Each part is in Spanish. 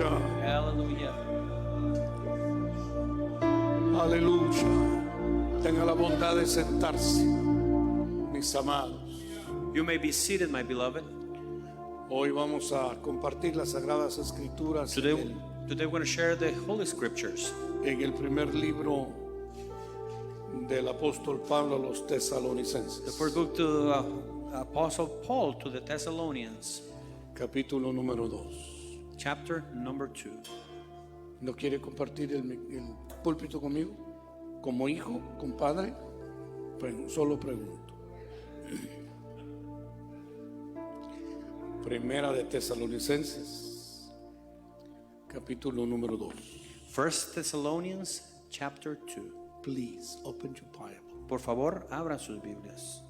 Aleluya. Hallelujah. Aleluya. Tenga la bondad de sentarse, mis amados. You may be seated, my beloved. Hoy vamos a compartir las Sagradas Escrituras Today we're going to share the Holy Scriptures en el primer libro del apóstol Pablo a los the Tesalonicenses, first book to Apostle Paul to the Thessalonians, capítulo número 2. chapter number 2. ¿No quiere compartir el púlpito conmigo? ¿Como hijo, compadre? Solo pregunto. Primera de Tesalonicenses, capítulo número 2. First Thessalonians chapter 2. Please open your Bible. Por favor, abran sus Biblias.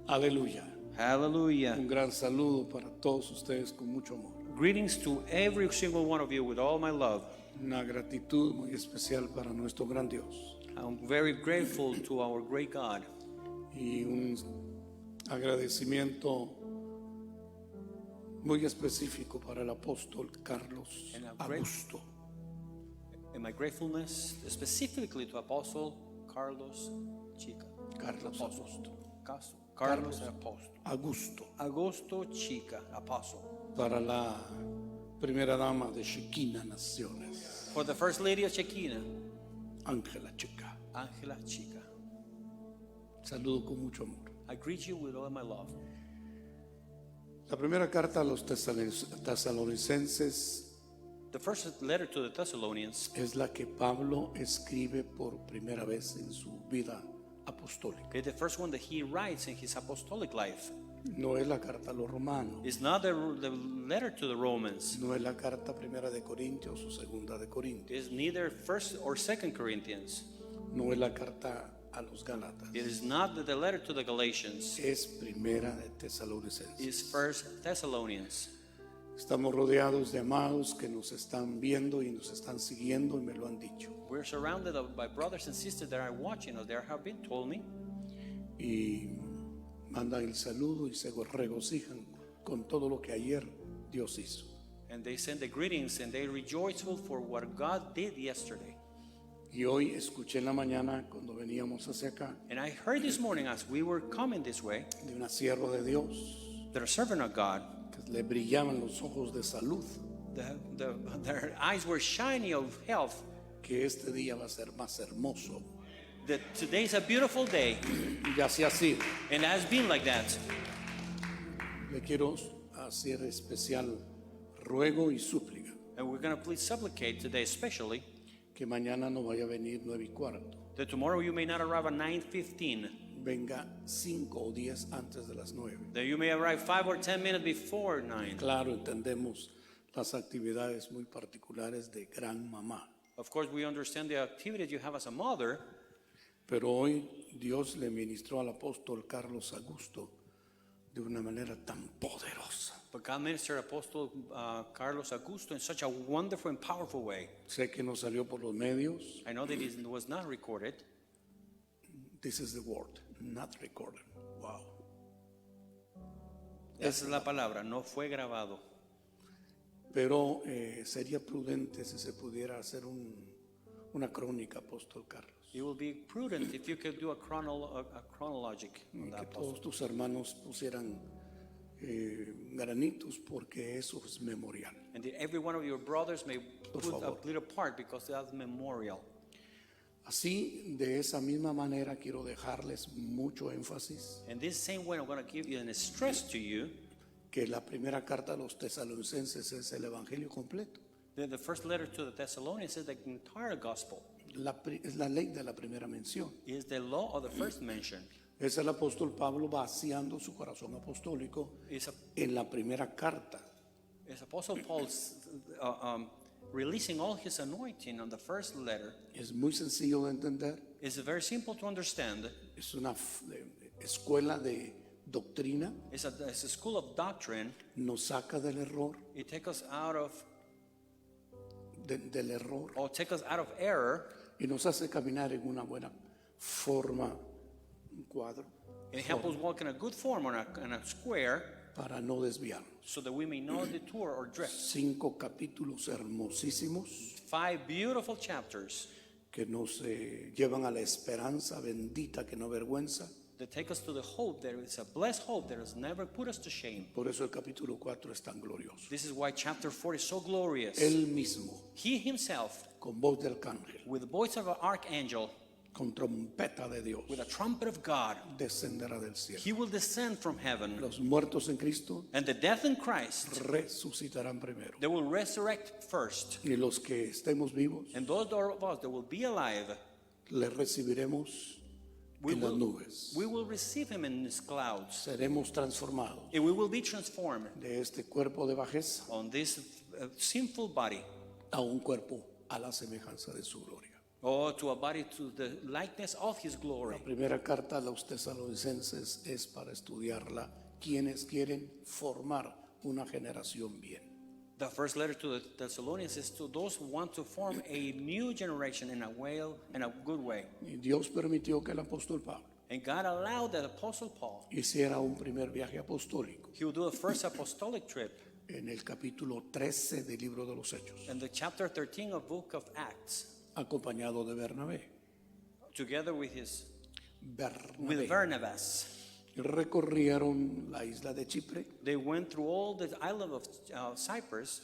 Aleluya. Hallelujah. Un gran saludo para todos ustedes con mucho amor. Greetings to every single one of you with all my love. Una gratitud muy especial para nuestro gran Dios. I'm very grateful to our great God. Y un agradecimiento muy específico para el apóstol Carlos And a great- Augusto. And my gratefulness specifically to Apostle Carlos Chica. Carlos Apostle. Augusto. Carlos Apostle. Augusto. Agosto Chica, Apostle. Para la primera dama de Shekinah Naciones, For the First Lady of Shekinah, Ángela Chica. Angela Chica. Saludo con mucho amor. I greet you with all my love. La primera carta a los tesalonicenses The first letter to the Thessalonians es la que Pablo escribe por primera vez en su vida apostólica. is the first one that he writes in his apostolic life. No es la carta a los romanos, It's not the letter to the Romans. no es la carta primera de Corintios o segunda de Corintios, It's neither First or Second Corinthians. no es la carta a los Gálatas, It is not the letter to the Galatians. es primera de Tesalonicenses. It's First Thessalonians. Estamos rodeados de amados que nos están viendo y nos están siguiendo y me lo han dicho. We're surrounded by brothers and sisters that are watching us. There have been told me, Y mandan el saludo y se regocijan con todo lo que ayer Dios hizo. and they send the greetings and they rejoice for what God did yesterday. Y hoy escuché en la mañana cuando veníamos hacia acá And I heard this morning as we were coming this way de una sierva de Dios that a servant of God, que le brillaban los ojos de salud, their eyes were shiny of health, que este día va a ser más hermoso. that today's a beautiful day, Y así ha sido. and it has been like that. Le quiero hacer especial ruego y súplica And we're going to please supplicate today especially que mañana no vaya a venir 9:15. that tomorrow you may not arrive at 9:15, Venga 5 o 10 antes de las 9. that you may arrive 5 or 10 minutes before 9. Claro, entendemos las actividades muy particulares de gran mamá, Of course, we understand the activities you have as a mother, pero hoy Dios le ministró al apóstol Carlos Augusto de una manera tan poderosa. but God ministered Apostle Carlos Augusto in such a wonderful and powerful way. Sé que no salió por los medios. I know that it was not recorded. This is the word, not recorded. Wow. Esa es la palabra, no fue grabado. Pero sería prudente si se pudiera hacer una crónica, apóstol Carlos. It will be prudent if you could do a chronologic on that Que apostle. todos tus hermanos pusieran granitos porque eso es memorial. And that every one of your brothers may Por put a favor. little part because that's memorial. Así, de esa misma manera, quiero dejarles mucho énfasis And this same way, I'm going to give you an stress to you que la primera carta a los tesalonicenses es el evangelio completo. that the first letter to the Thessalonians is the entire gospel. Es la ley de la primera mención. Is the law of the first mention. Es el apóstol Pablo vaciando su corazón apostólico Is en la primera carta. Apostle Paul's releasing all his anointing on the first letter. Es muy sencillo de entender. It's very simple to understand. Es una escuela de doctrina. It's a school of doctrine. Nos saca del error, It takes us out of del error error, y nos hace caminar en una buena forma, un cuadro. and help us walk in a good form on a square para no desviarnos. so that we may not detour or drift. 5 capítulos hermosísimos 5 beautiful chapters que nos llevan a la esperanza bendita que no avergüenza. that take us to the hope. There is a blessed hope that has never put us to shame. Por eso el capítulo 4 es tan glorioso. This is why chapter 4 is so glorious. Él mismo, He himself, con voz de arcángel, with the voice of an archangel, con trompeta de Dios, with a trumpet of God, descenderá del cielo. he will descend from heaven. Los muertos en Cristo And the death in Christ, resucitarán primero. they will resurrect first. Y los que estemos vivos, And those of us that will be alive, le recibiremos we en las nubes. will receive him in his clouds. Seremos transformados And we will be transformed de este cuerpo de bajeza on this sinful body, a un cuerpo a la semejanza de su gloria. or to a body to the likeness of his glory. La primera carta a los tesalonicenses es para estudiarla quienes quieren formar una generación bien. The first letter to the Thessalonians is to those who want to form a new generation in a good way. Y Dios permitió que el apóstol Pablo And God allowed the Apostle Paul, hiciera un primer viaje apostólico he would do a first apostolic trip en el capítulo 13 del libro de los Hechos, in the chapter 13 of book of Acts, acompañado de Bernabé. together with Barnabas. Recorrieron la isla de Chipre. They went through all the island of Cyprus.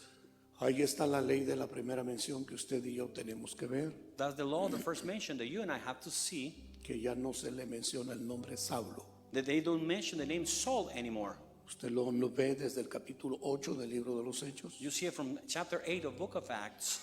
Ahí está la ley de la primera mención que usted y yo tenemos que ver, That's the law, the first mention that you and I have to see, que ya no se le menciona el nombre Saulo. that they don't mention the name Saul anymore. Usted lo ve desde el capítulo 8 del libro de los Hechos, You see it from chapter 8 of book of Acts,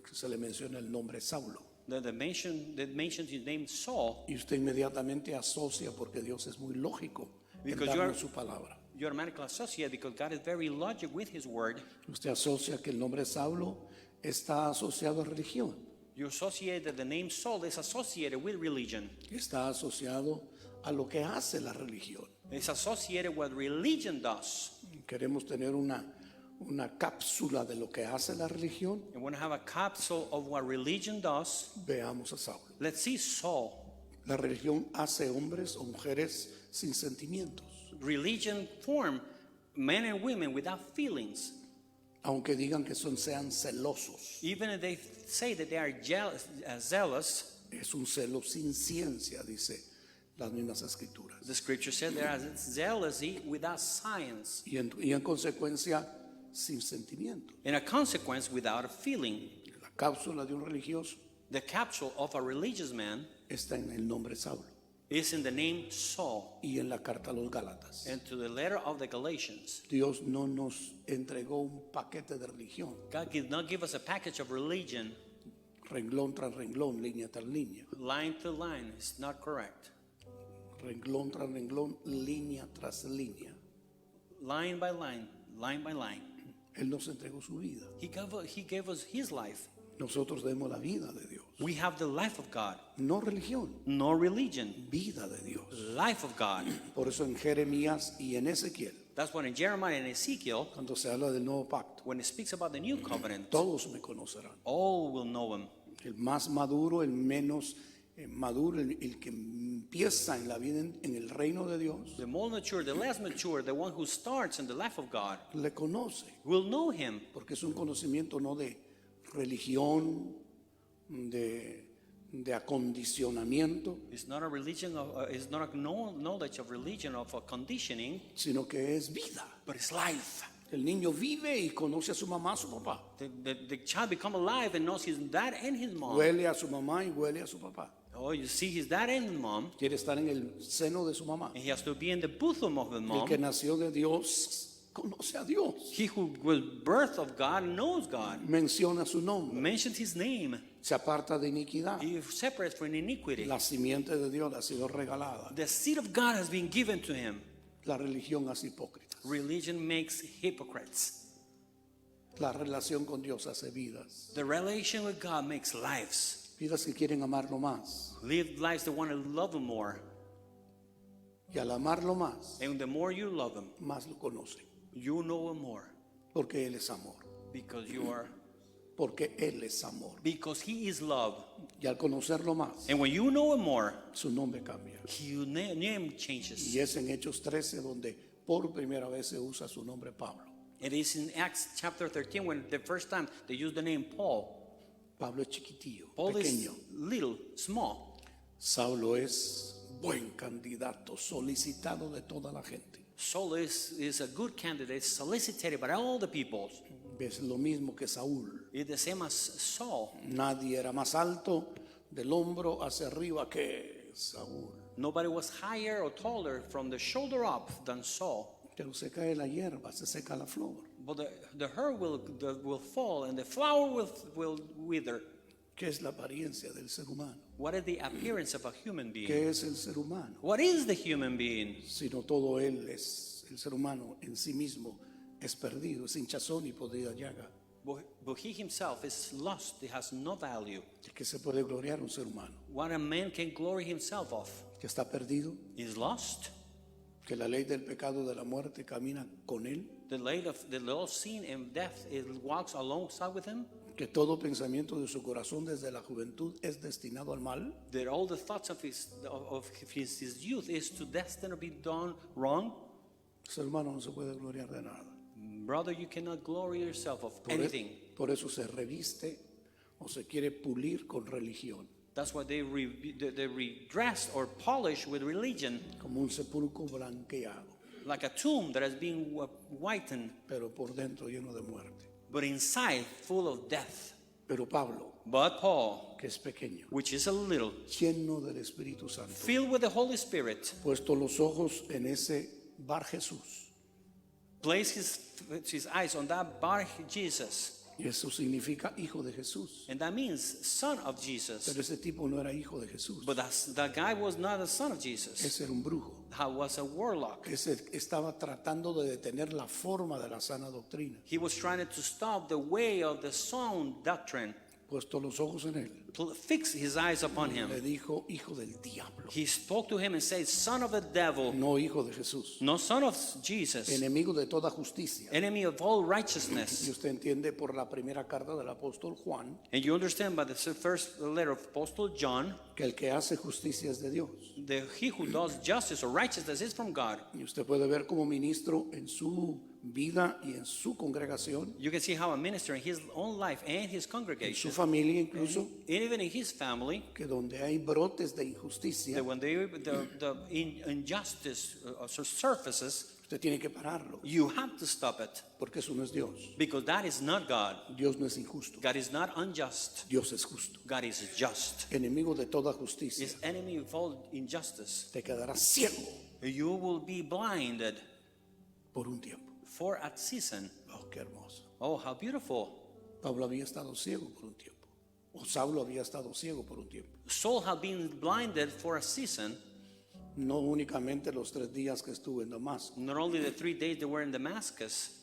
que se le menciona el nombre Saulo. that mentions his name Saul. Y usted inmediatamente asocia, porque Dios es muy lógico en Because darnos su palabra. You automatically associate because God is very logic with his word. Usted asocia que el nombre Saulo está asociado a religión, You associate that the name Saul is associated with religion. está asociado a lo que hace la religión. It's associated with religion does. Queremos tener una cápsula de lo que hace la religión. And when I have a capsule of what religion does, Veamos a Saulo. let's see Saul. La religión hace hombres o mujeres sin sentimientos, Religion form men and women without feelings. aunque digan que sean celosos. Even if they say that they are zealous, Es un celo sin ciencia, dice las mismas escrituras. the scripture said there is jealousy without science, Y en consecuencia, sin sentimiento. and a consequence without a feeling. La cápsula de un religioso The capsule of a religious man está en el nombre Saulo is in the name Saul. y en la carta a los Gálatas. And to the letter of the Galatians, Dios no nos entregó un paquete de religión, God did not give us a package of religion, renglón tras renglón, línea tras línea, line to line. It's not correct. renglón tras renglón, línea tras línea. Line by line, line by line. Él nos entregó su vida. He gave us his life. Nosotros demos la vida de Dios, We have the life of God, no religión, no religion. vida de Dios. Life of God. Por eso en Jeremías y en Ezequiel, That's what in Jeremiah and Ezekiel, cuando se habla del nuevo pacto, when it speaks about the new covenant, todos me conocerán. all will know him. El más maduro, el menos maduro, el que empieza en la vida en el reino de Dios, The more mature, the less mature, the one who starts in the life of God le conoce, will know him. porque es un conocimiento no de religión, de acondicionamiento, It's not a religion it's not a knowledge of religion of a conditioning, sino que es vida. but it's life. El niño vive y conoce a su mamá, a su papá. The child become alive and knows his dad and his mom. Huele a su mamá y huele a su papá. Oh, you see his dad and his mom, Quiere estar en el seno de su mamá. and he has to be in the bosom of the El que mom. nació de Dios conoce a Dios. He who was birth of God knows God. Menciona su nombre. Mentions his name. Se aparta de iniquidad. He separates from iniquity. La simiente de Dios le ha sido regalada. The seed of God has been given to him. La religión hace hipócritas. Religion makes hypocrites. La relación con Dios hace vidas. The relation with God makes lives. Vidas que quieren amarlo más. Live lives that want to love him more. Y al amarlo más, And the more you love him, más lo conocen. you know him more. Porque Él es amor. Because you are, Porque Él es amor. because he is love. Y al conocerlo más, And when you know him more, su nombre cambia. your name changes. Y es en Hechos 13 donde por primera vez se usa su nombre Pablo. It is in Acts chapter 13 when the first time they use the name Paul. Pablo es chiquitillo, Paul pequeño. is little, small. Saulo es buen candidato, solicitado de toda la gente. Saul is a good candidate, solicited by all the people. Es lo mismo que Saúl. It's the same as Saul. Nadie era más alto del hombro hacia arriba que Saúl. Nobody was higher or taller from the shoulder up than Saul. Pero se cae la hierba, se seca la flor. But the herb will fall and the flower will wither. ¿Qué es la apariencia del ser humano? What is the appearance of a human being? ¿Qué es el ser humano? What is the human being? Sino todo él es, el ser humano en sí mismo es perdido, es hinchazón y podrida llaga. But he himself is lost. He has no value. ¿De qué se puede gloriar un ser humano? What a man can glory himself of ¿Que está perdido? is lost. ¿Que la ley del pecado de la muerte camina con él? The law of sin and death, it walks alongside with him. ¿Que todo pensamiento de su corazón desde la juventud es destinado al mal? That all the thoughts of his youth is to destiny to be done wrong. El ser humano no se puede gloriar de nada. Brother, you cannot glory yourself of anything. Por eso se reviste o se quiere pulir con religión, That's why they redress or polish with religion, como un sepulcro blanqueado, like a tomb that has been whitened, pero por dentro lleno de muerte. but inside full of death. Pero Pablo, But Paul, que es pequeño, which is a little, lleno del Espíritu Santo, filled with the Holy Spirit, puesto los ojos en ese Bar Jesús, placed his eyes on that bar Jesus. y eso significa hijo de Jesús. And that means son of Jesus. Pero ese tipo no era hijo de Jesús, But that guy was not a son of Jesus. ese era un brujo. He was a warlock. Ese estaba tratando de detener la forma de la sana doctrina. He was trying to stop the way of the sound doctrine. Puesto los ojos en él, Fix his eyes upon him. le dijo hijo del diablo, He spoke to him and said, son of the devil, no hijo de Jesús, no son of Jesus, enemigo de toda justicia. enemy of all Y righteousness. usted entiende por la primera carta del apóstol Juan And you understand by the first letter of Apostle John, que el que hace justicia es de Dios. he who does justice or righteousness is from God. Y usted puede ver como ministro en su vida y en su congregación, You can see how a minister in his own life and his en su congregation, familia incluso, and even in his family, que donde hay brotes de injusticia, that when the injustice surfaces, usted tiene que pararlo, you have to stop it, porque eso no es Dios. because that is not God. Dios no es injusto, God is not unjust. Dios es justo. God is just. Enemigo de toda justicia, Is enemy of all injustice. te quedarás ciego You will be blinded por un tiempo. for a season. Oh, qué hermoso. Oh, how beautiful. Pablo había estado ciego por un tiempo, o Saulo había estado ciego por un tiempo. Saul had been blinded for a season, No únicamente los 3 días que estuvo en Damasco, not only the 3 days they were in Damascus.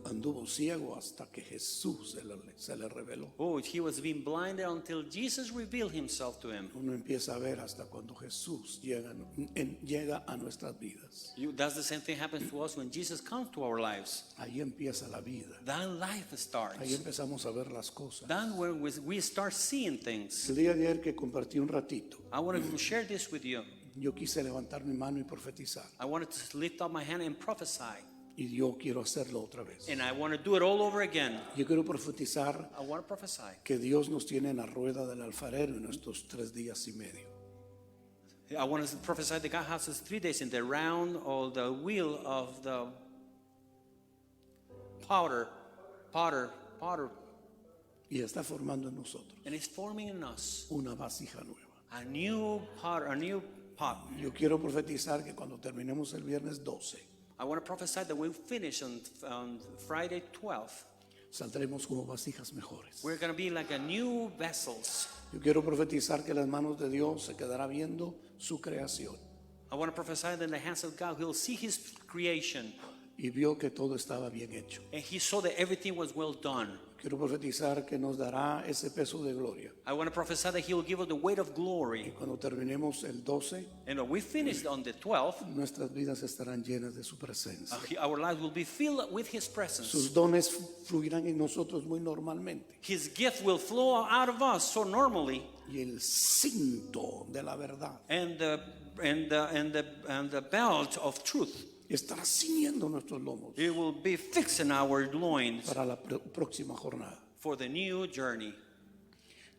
anduvo ciego hasta que Jesús se le reveló. Oh, he was being blinded until Jesus revealed himself to him. Uno empieza a ver hasta cuando Jesús llega a nuestras vidas. That's the same thing happens to us when Jesus comes to our lives. Ahí empieza la vida. Then life Ahí starts. empezamos a ver las cosas. Then when we start seeing things. El día de ayer que compartí un ratito, I want to share this with you. yo quise levantar mi mano y profetizar. I wanted to lift up my hand and prophesy. Y yo quiero hacerlo otra vez. And I want to do it all over again. Yo quiero profetizar I want to prophesy que Dios nos tiene en la rueda del alfarero en estos 3 días y medio. I want to prophesy that God has us 3 days in the round or the wheel of the potter. Y está formando en nosotros And it's forming in us una vasija nueva. a new pot. Yo quiero profetizar que cuando terminemos el viernes 12, I want to prophesy that we'll finish on Friday 12th. saldremos como vasijas mejores. We're going to be like a new vessels. Yo quiero profetizar que las manos de Dios se quedará viendo su creación. I want to prophesy that in the hands of God, he'll see his creation. Y vio que todo estaba bien hecho. And he saw that everything was well done. Quiero profetizar que nos dará ese peso de gloria. I want to prophesy that he will give us the weight of Y glory. cuando terminemos el 12, And when we finish on the 12th, nuestras vidas estarán llenas de su presencia. our lives will be filled with his presence. Sus dones fluirán en nosotros muy normalmente. His gift will flow out of us so normally. Y el cinto de la verdad And the belt of truth estará ciñendo nuestros lomos It will be fixing our loins para la próxima jornada. for the new journey.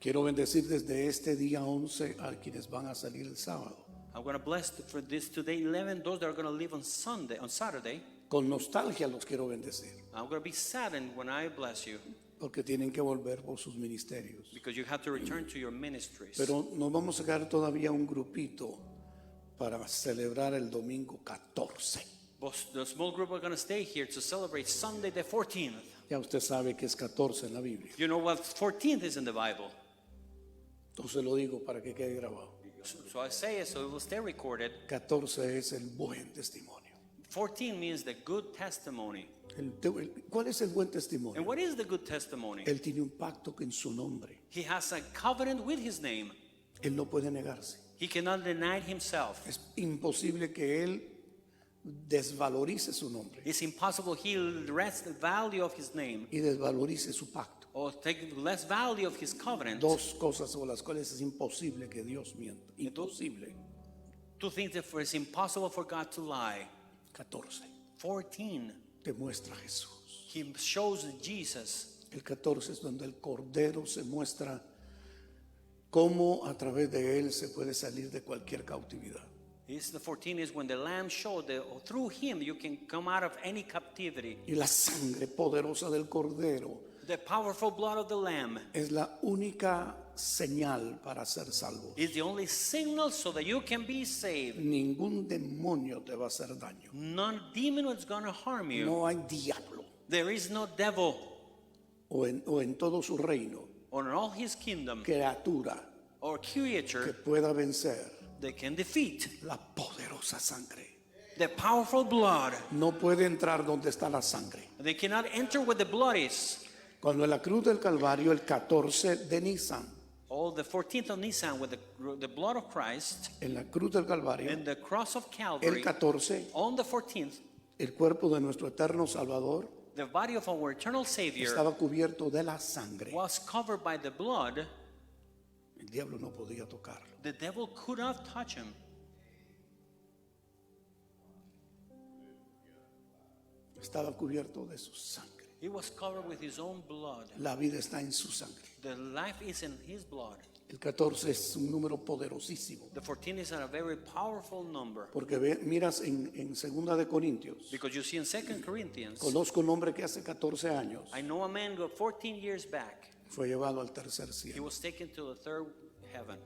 Quiero bendecir desde este día 11 a quienes van a salir el sábado. I'm going to bless for this today 11 those that are going to leave on Saturday. Con nostalgia los quiero bendecir, I'm going to be saddened when I bless you porque tienen que volver por sus ministerios. because you have to return to your ministries. Pero nos vamos a quedar todavía un grupito para celebrar el domingo 14. But the small group are going to stay here to celebrate Sunday the 14th. Ya usted sabe que es 14 en la Biblia. You know what 14th is in the Bible. Entonces lo digo para que quede grabado. So I say it so it will stay recorded. 14 es el buen testimonio. 14 means the good testimony. ¿Cuál es el buen And testimonio? what is the good testimony? Él tiene un pacto que en su nombre He has a covenant with his name. él no puede negarse. He cannot deny himself. Es imposible que él desvalorice su nombre It's impossible he'll rest the value of his name y desvalorice su pacto. or take less value of his covenant. Dos cosas sobre las cuales es imposible que Dios mienta. Imposible. Two things that it's impossible for God to lie. 14. 14, Te muestra Jesús. he shows Jesus. El 14 es donde el Cordero se muestra cómo a través de él se puede salir de cualquier cautividad. The 14 is when the Lamb showed that through him you can come out of any captivity. Y la sangre poderosa del Cordero The powerful blood of the Lamb es la única señal para ser salvo. is the only signal so that you can be saved. Ningún demonio te va a hacer daño. None demon is going to harm you. No hay diablo There is no devil o en todo su reino, or in all his kingdom criatura or que creature pueda vencer that can defeat la poderosa sangre. the powerful blood. No puede entrar donde está la sangre. They cannot enter where the blood is. Cuando en la cruz del Calvario, el 14 de Nisan, Oh, the 14th of Nisan with the blood of Christ en la cruz del Calvario, and the cross of el Calvary. 14, On the 14th, el cuerpo de nuestro eterno Salvador the body of our eternal Savior estaba cubierto de la sangre. was covered by the blood. El diablo no podía tocarlo. The devil could not touch him. Estaba cubierto de su sangre. He was covered with his own blood. La vida está en su sangre. The life is in his blood. El 14 es un número poderosísimo. The 14 is a very powerful number. Porque miras en Segunda de Corintios. Because you see in 2 Corinthians, Conozco un hombre que hace 14 años I know a man who 14 years back, fue llevado al tercer he cielo. was taken to the third heaven.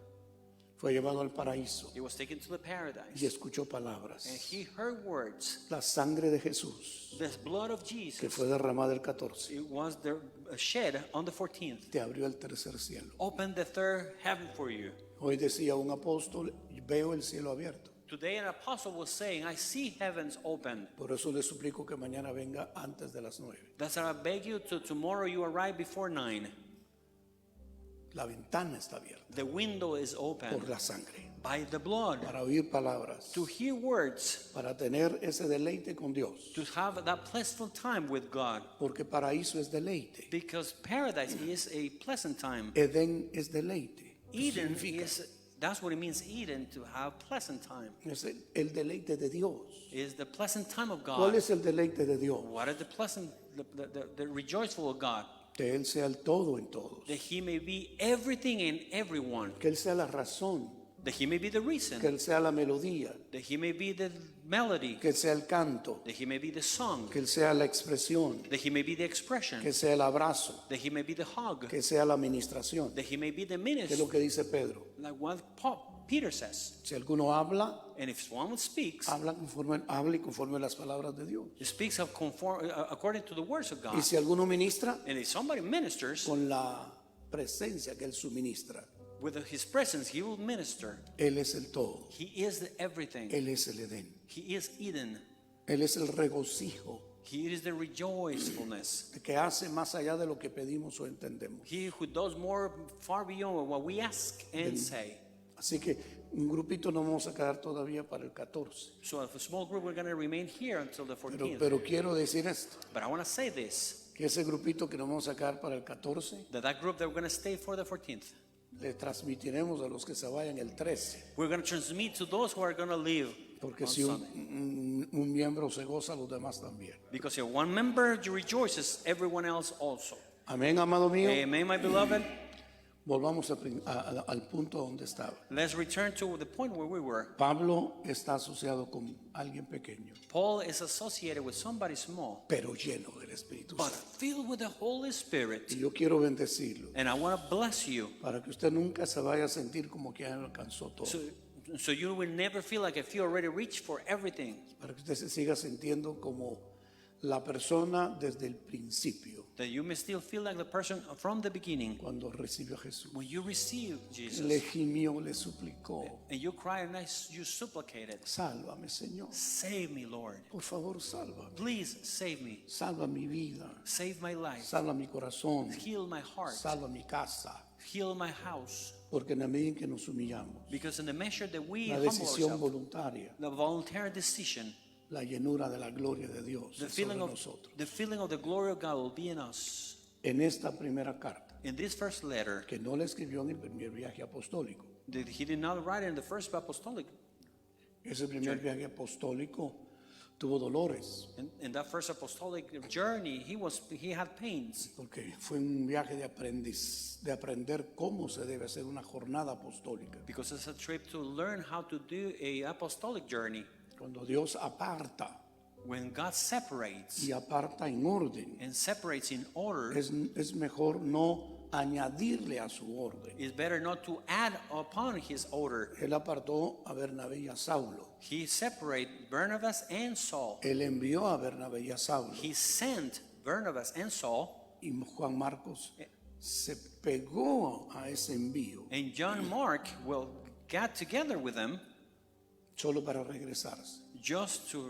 Fue llevado al paraíso He was taken to the y paradise. escuchó And palabras. he heard words. La sangre de Jesús The blood of que Jesus, fue derramada el 14 it was shed on the 14th. te abrió el tercer cielo. Open the third heaven for you. Hoy decía un apóstol, veo el cielo abierto. Today an apostle was saying, I see heavens open. Por eso le suplico que mañana venga antes de las 9. That's why I beg you to tomorrow you arrive before 9. La ventana está abierta The window is open por la sangre. by the blood. Para oír palabras, To hear words, para tener ese deleite con Dios. to have that pleasant time with God. Porque paraíso es deleite. Because paradise is a pleasant time. Edén es deleite. Eden Significa, is, that's what it means, Eden, to have pleasant time. es el deleite de Dios. Is the pleasant time of ¿Cuál God. es el deleite de Dios? What is the pleasant, the rejoiceful of God? Que Él sea el todo en todos. That He may be everything in everyone. Que Él sea la razón. That He may be the reason. Que Él sea la melodía. That He may be the melody. Que Él sea el canto. That He may be the song. Que Él sea la expresión. That He may be the expression. Que sea el abrazo. That He may be the hug. Que sea la administración. That He may be the Que es ministry. lo que dice Pedro. Like what Peter says. Si alguno habla, And if someone speaks, hable conforme a las palabras de Dios. he speaks of according to the words of God. Y si alguno ministra, And if somebody ministers, con la presencia que Él suministra. with his presence, he will minister. Él es el todo. He is the everything. Él es el Edén. He is Eden. Él es el regocijo He is the rejoicefulness. que hace más allá de lo que pedimos o entendemos. He who does more far beyond what we ask and say. Así que un grupito no vamos a quedar todavía para el 14. So as a small group, we're going to remain here until the 14th. Pero quiero decir esto, But I want to say this, que ese grupito que nos vamos a quedar para el 14, that group that we're going to stay for the 14th, le transmitiremos a los que se vayan el 13. we're going to transmit to those who are going to leave Porque on si Sunday. un miembro se goza, los demás también. Because if one member rejoices, everyone else also. Amén, amado mío. Amen, my beloved. Volvamos al punto donde estaba. Let's return to the point where we were. Pablo está asociado con alguien pequeño, Paul is associated with somebody small, pero lleno del Espíritu but Santo. filled with the Holy Spirit. Y yo quiero bendecirlo And I want to bless you para que usted nunca se vaya a sentir como que ya alcanzó todo. so you will never feel like if you already reached for everything. Para que usted se siga sintiendo como la persona desde el principio, That you may still feel like the person from the beginning. cuando recibió a Jesús. When you receive Jesus Le gimió, le suplicó: and you cry and you supplicated, sálvame, Señor. save me, Lord. Por favor, sálvame. Please save me. Salva mi vida. Save my life. Salva mi corazón. Heal my heart. Salva mi casa. Heal my house. Porque en la medida en que nos humillamos, Because in the measure that we la humble decisión ourselves, voluntaria, the voluntary decision, la llenura de la gloria de Dios the sobre feeling nosotros. of the glory of God will be in us. En esta primera carta, In this first letter, que no la escribió en el primer viaje apostólico, that he did not write in the first apostolic. ese primer viaje apostólico tuvo dolores, In that first apostolic journey, he had pains porque fue un viaje de de aprender cómo se debe hacer una jornada apostólica. because it's a trip to learn how to do a apostolic journey. Cuando Dios aparta When God separates y aparta en orden, and separates in order, es mejor no añadirle a su orden. it's better not to add upon his order. Él apartó a Bernabé y a Saulo. He separated Barnabas and Saul. Él envió a Bernabé y a Saulo. He sent Barnabas and Saul, Y Juan Marcos se pegó a ese envío and John Mark got together with them solo para regresarse,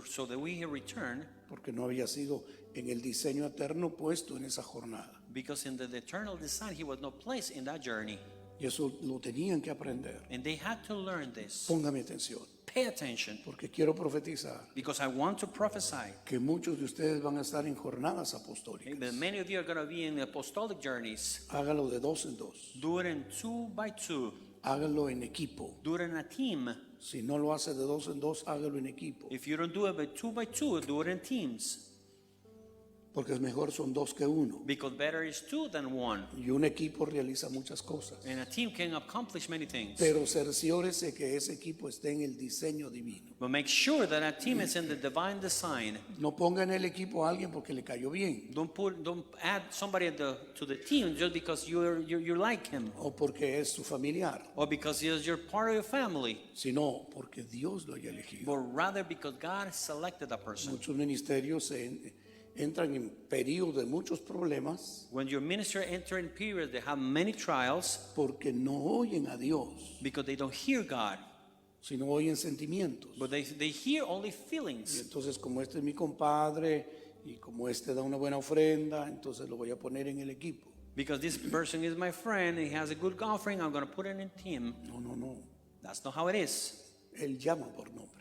so that we return, porque no había sido en el diseño eterno puesto en esa jornada. because in the eternal design he was not placed in that journey. Y eso lo tenían que aprender. And they had to learn this. Póngame atención, Pay attention, porque quiero profetizar because I want to prophesy que muchos de ustedes van a estar en jornadas apostólicas. that many of you are going to be in apostolic journeys. Hágalo de dos en dos, Do it in 2 by 2. hágalo en equipo. Do it in a team. Si no lo hace de dos en dos, hágalo en equipo, If you don't do it by 2, do it in teams. porque es mejor son dos que uno. Because better is 2 than 1. Y un equipo realiza muchas cosas. And a team can accomplish many things. Pero cerciórese que ese equipo esté en el diseño divino. But make sure that that team is in the divine design. No ponga en el equipo a alguien porque le cayó bien Don't add somebody to the team just because you like him o porque es su familiar, or because you're part of your family, sino porque Dios lo haya elegido. but rather because God selected that person. Muchos ministerios entran en periodos de muchos problemas When your ministry enter in periods, they have many trials porque no oyen a Dios, because they don't hear God, sino oyen sentimientos. but they hear only Y feelings. entonces, como este es mi compadre y como este da una buena ofrenda, entonces lo voy a poner en el equipo. Because this person is my friend, he has a good offering, I'm going to put it in team. No, no, no. That's not how it is. Él llama por nombre.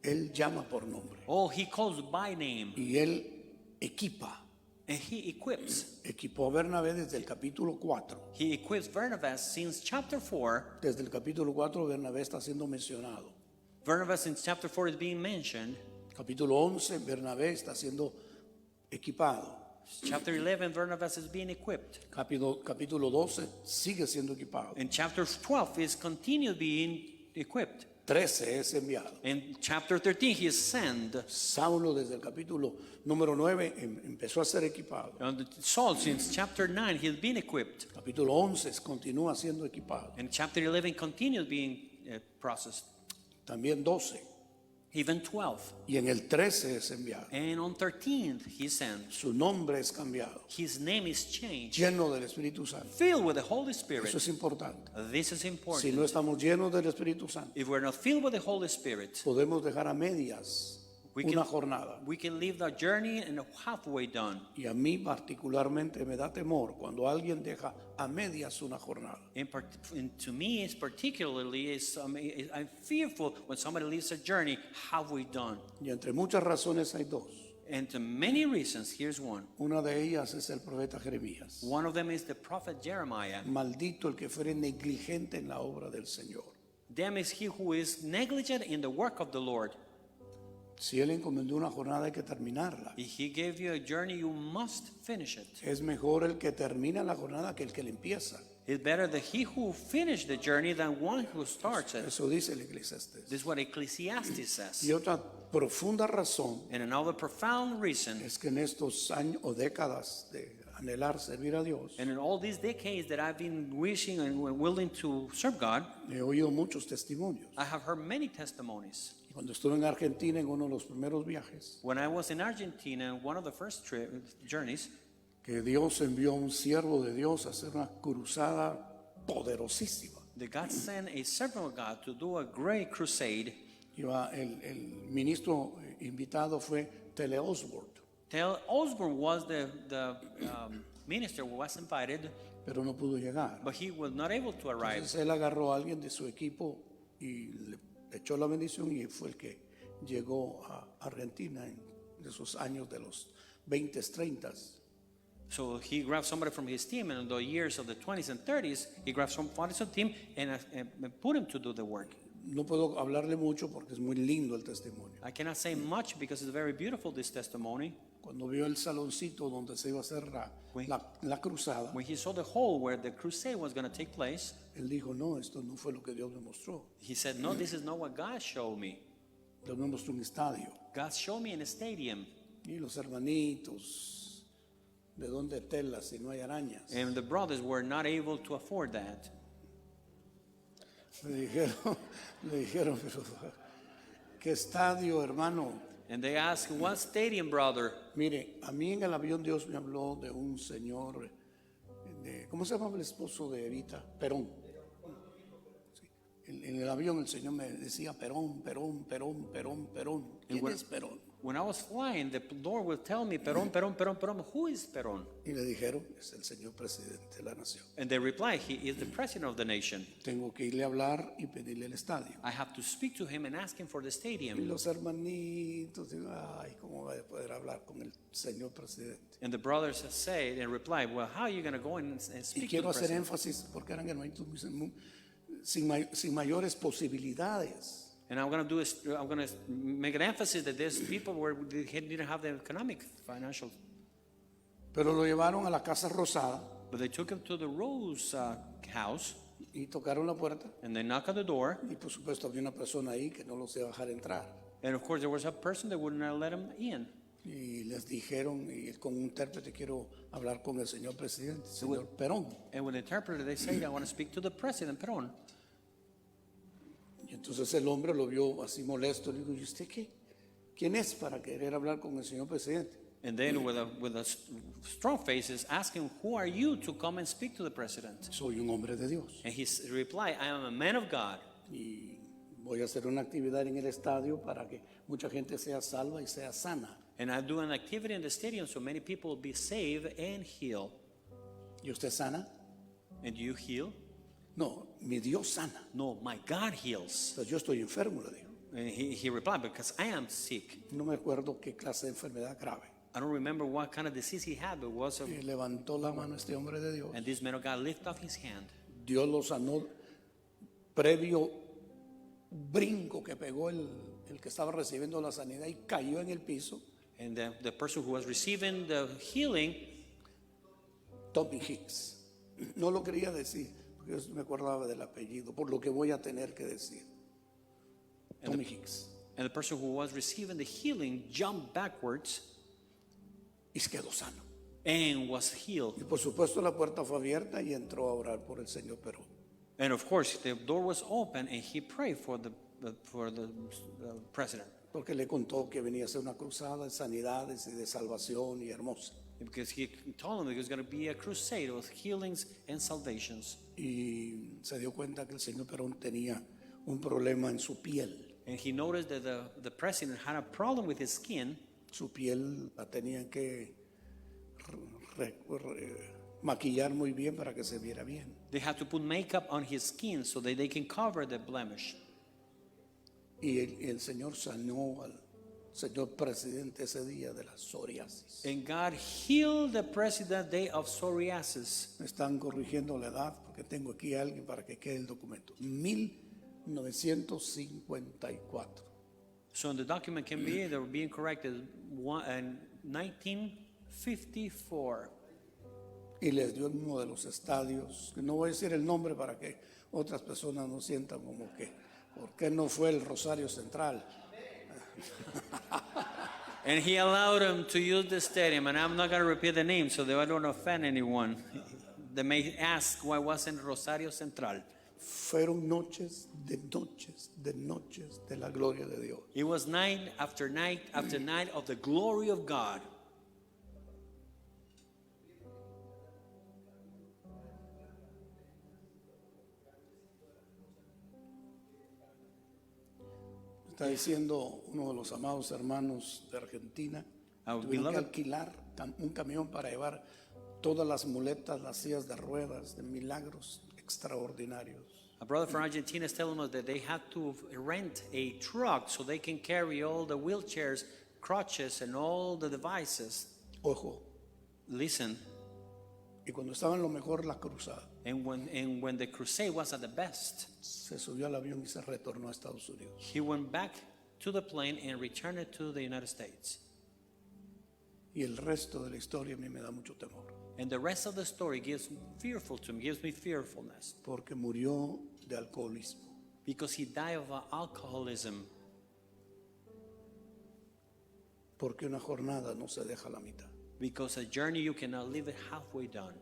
Él llama por nombre. Oh, he calls by name Y él equipa. and he equips. Equipó a Bernabé desde el capítulo 4. He equips Barnabas since chapter 4. Desde el capítulo 4 Bernabé está siendo mencionado. Barnabas in chapter 4 is being mentioned. Capítulo 11 Bernabé está siendo equipado. Chapter 11, Barnabas is being equipped. Capítulo 12 sigue siendo equipado. In chapter 12 is continued being equipped. 13 es enviado. In chapter 13 he is sent. Saulo desde el capítulo número 9 empezó a ser equipado. And Saul since chapter 9 he has been equipped. Capítulo 11 continúa siendo equipado. And chapter 11 continues being processed. También 12. Even 12. Y en el 13 es enviado. And on 13th he sent. Su nombre es cambiado. His name is changed. Lleno del Espíritu Santo. Filled with the Holy Spirit. Eso es importante. This is Si important. no estamos llenos del Espíritu Santo, If we're not filled with the Holy Spirit, podemos dejar a medias una jornada. we can leave the journey and halfway done. Y a mí particularmente me da temor cuando alguien deja a medias una jornada. And to me, it's particularly, I'm fearful when somebody leaves a journey halfway done. Y entre muchas razones hay dos. And to many reasons, here's one. Una de ellas es el profeta Jeremías. One of them is the prophet Jeremiah. Maldito el que fuere negligente en la obra del Señor. Damn is he who is negligent in the work of the Lord. Si Él encomendó una jornada hay que terminarla. If he gave you a journey, you must finish it. Es mejor el que termina la jornada que el que la empieza. It's better that he who finished the journey than one who starts it. Eso dice el Eclesiastés. This is what Ecclesiastes says. Y otra profunda razón And another profound reason, es que en estos años o décadas de anhelar servir a Dios, and in all these decades that I've been wishing and willing to serve God, he oído muchos testimonios. I have heard many testimonies. Cuando estuve en Argentina en uno de los primeros viajes, When I was in Argentina, one of the first journeys, que Dios envió a un siervo de Dios a hacer una cruzada poderosísima. that God sent a servant of God to do a great crusade. El ministro invitado fue Tele Osborne, Tel Osborne was the minister who was invited, pero no pudo llegar. but he was not able to arrive. Entonces él agarró a alguien de su equipo y le echó la bendición y fue el que llegó a Argentina en esos años de los 20s, 30s. So he grabbed somebody from his team, and in the years of the 20s and 30s, he grabbed some from his team and put him to do the work. No puedo hablarle mucho porque es muy lindo el testimonio. I cannot say much because it's very beautiful, this testimony. Cuando vio el saloncito donde se iba a hacer la cruzada, When he saw the hole where the crusade was going to take place, él dijo, no, esto no fue lo que Dios me mostró. he said, no, this is not what God showed me. Dios me mostró un estadio. God showed me in a stadium. Y los hermanitos, ¿de dónde telas si no hay arañas? And the brothers were not able to afford that. Le dijeron, pero ¿qué estadio, hermano? And they asked, what stadium, brother? Mire, a mí en el avión Dios me habló de un señor, ¿cómo se llama el esposo de Evita? Perón. Sí. En el avión el Señor me decía Perón, Perón, Perón, Perón, Perón. ¿Quién es Perón? When I was flying, the Lord would tell me, Perón, Perón, Perón, Perón. Who is Perón? Y le dijeron, es el señor presidente de la nación. And they replied, he is the president of the nation. Tengo que irle a hablar y pedirle el estadio. I have to speak to him and ask him for the Y stadium. los hermanitos, ay, ¿cómo va a poder hablar con el señor presidente? And the brothers said and replied, well, how are you going to go and Y speak to quiero the hacer president? énfasis porque eran hermanitos sin mayores posibilidades. And I'm going to make an emphasis that these people didn't have the economic, financial, Pero lo llevaron a la Casa Rosada but they took him to the Rose house y tocaron la puerta. and they knocked on the door. Y por supuesto había una persona ahí que no los iba a dejar entrar. And of course, there was a person that would not let him in. Y les dijeron, y con un intérprete, quiero hablar con el señor presidente, señor Perón. And with the interpreter, they said, I want to speak to the president, Perón. Y entonces el hombre lo vio así molesto. Le dijo, ¿y usted qué? ¿Quién es para querer hablar con el señor presidente? And then with a strong faces, asking, who are you to come and speak to the president? Soy un hombre de Dios. And he replied, I am a man of God. Y voy a hacer una actividad en el estadio para que mucha gente sea salva y sea sana. And I do an activity in the stadium so many people will be saved and healed. ¿Y usted sana? And do you heal? No, mi Dios sana. No, my God heals. Entonces yo estoy enfermo, le dijo. And he replied, because I am sick. No me acuerdo qué clase de enfermedad grave. I don't remember what kind of disease he had, but it was Y levantó la mano este hombre de Dios. and this man of God lifted up his hand. Dios lo sanó previo brinco que pegó el que estaba recibiendo la sanidad y cayó en el piso. And the person who was receiving the healing, Tommy Hicks. No lo quería decir, porque yo me acordaba del apellido, por lo que voy a tener que decir. Tommy Hicks. and the person who was receiving the healing jumped backwards Y se quedó sano. and was healed. Y por supuesto la puerta fue abierta y entró a orar por el señor Perón. And of course, the door was open and he prayed for the president. Porque le contó que venía a hacer una cruzada de sanidades y de salvación y hermosa. Because he told him there was going to be a crusade with healings and salvations. Y se dio cuenta que el señor Perón tenía un problema en su piel. And he noticed that the president had a problem with his skin. Su piel la tenían que maquillar muy bien para que se viera bien. They had to put makeup on his skin so that they can cover the blemish. Y el Señor sanó al señor presidente ese día de la psoriasis. And God healed the president day of psoriasis. Me están corrigiendo la edad porque tengo aquí a alguien para que quede el documento. 1954. So in the document can be either being corrected in 1954. Y les dio en uno de los estadios, que no voy a decir el nombre para que otras personas no sientan como que, ¿por qué no fue el Rosario Central? And he allowed him to use the stadium, and I'm not going to repeat the name so that I don't offend anyone. They may ask why wasn't Rosario Central. Fueron noches de la gloria de Dios. It was night after night after night of the glory of God. Está diciendo uno de los amados hermanos de Argentina, Our tuvieron que beloved- alquilar un camión para llevar todas las muletas, las sillas de ruedas, de milagros extraordinarios. A brother from Argentina is telling us that they had to rent a truck so they can carry all the wheelchairs, crutches, and all the devices. Ojo, Listen, y cuando estaba en lo mejor la cruzada, and when the crusade was at the best, se subió al avión y se retornó a Estados Unidos. he went back to the plane and returned it to the United States. Y el resto de la historia a mí me da mucho temor, And the rest of the story gives me fearfulness, porque murió de alcoholismo. because he died of alcoholism. Porque una jornada no se deja a la mitad. Because a journey you cannot leave it halfway done.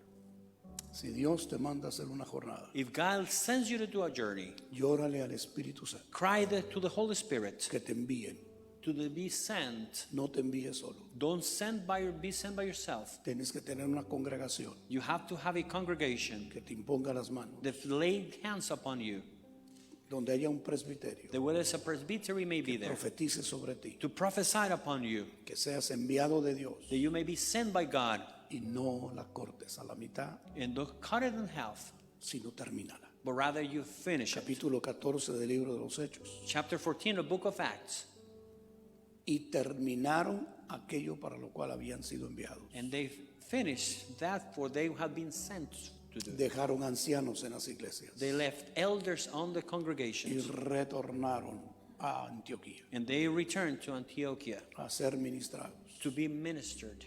Si Dios te manda a hacer una jornada, If God sends you to do a journey, llórale al Espíritu Santo cry to the Holy Spirit que te envíen. be sent. No te envíes solo. Don't be sent by yourself. Tienes que tener una congregación You have to have a congregation que te imponga las manos, that lay hands upon you. donde haya un presbiterio That whether it's a presbytery may be que there profetice sobre ti, to prophesy upon you, que seas enviado de Dios that you may be sent by God, y no la cortes a la mitad, and don't cut it in half, sino termínala. but rather you finish it. Capítulo 14 del libro de los Hechos. Chapter 14, the book of Acts. Y terminaron aquello para lo cual habían sido enviados. And they finished that for they had been sent to do. Dejaron ancianos en las iglesias They left elders on the y congregations, retornaron a Antioquía and they returned to Antiochia a ser ministrados. to be ministered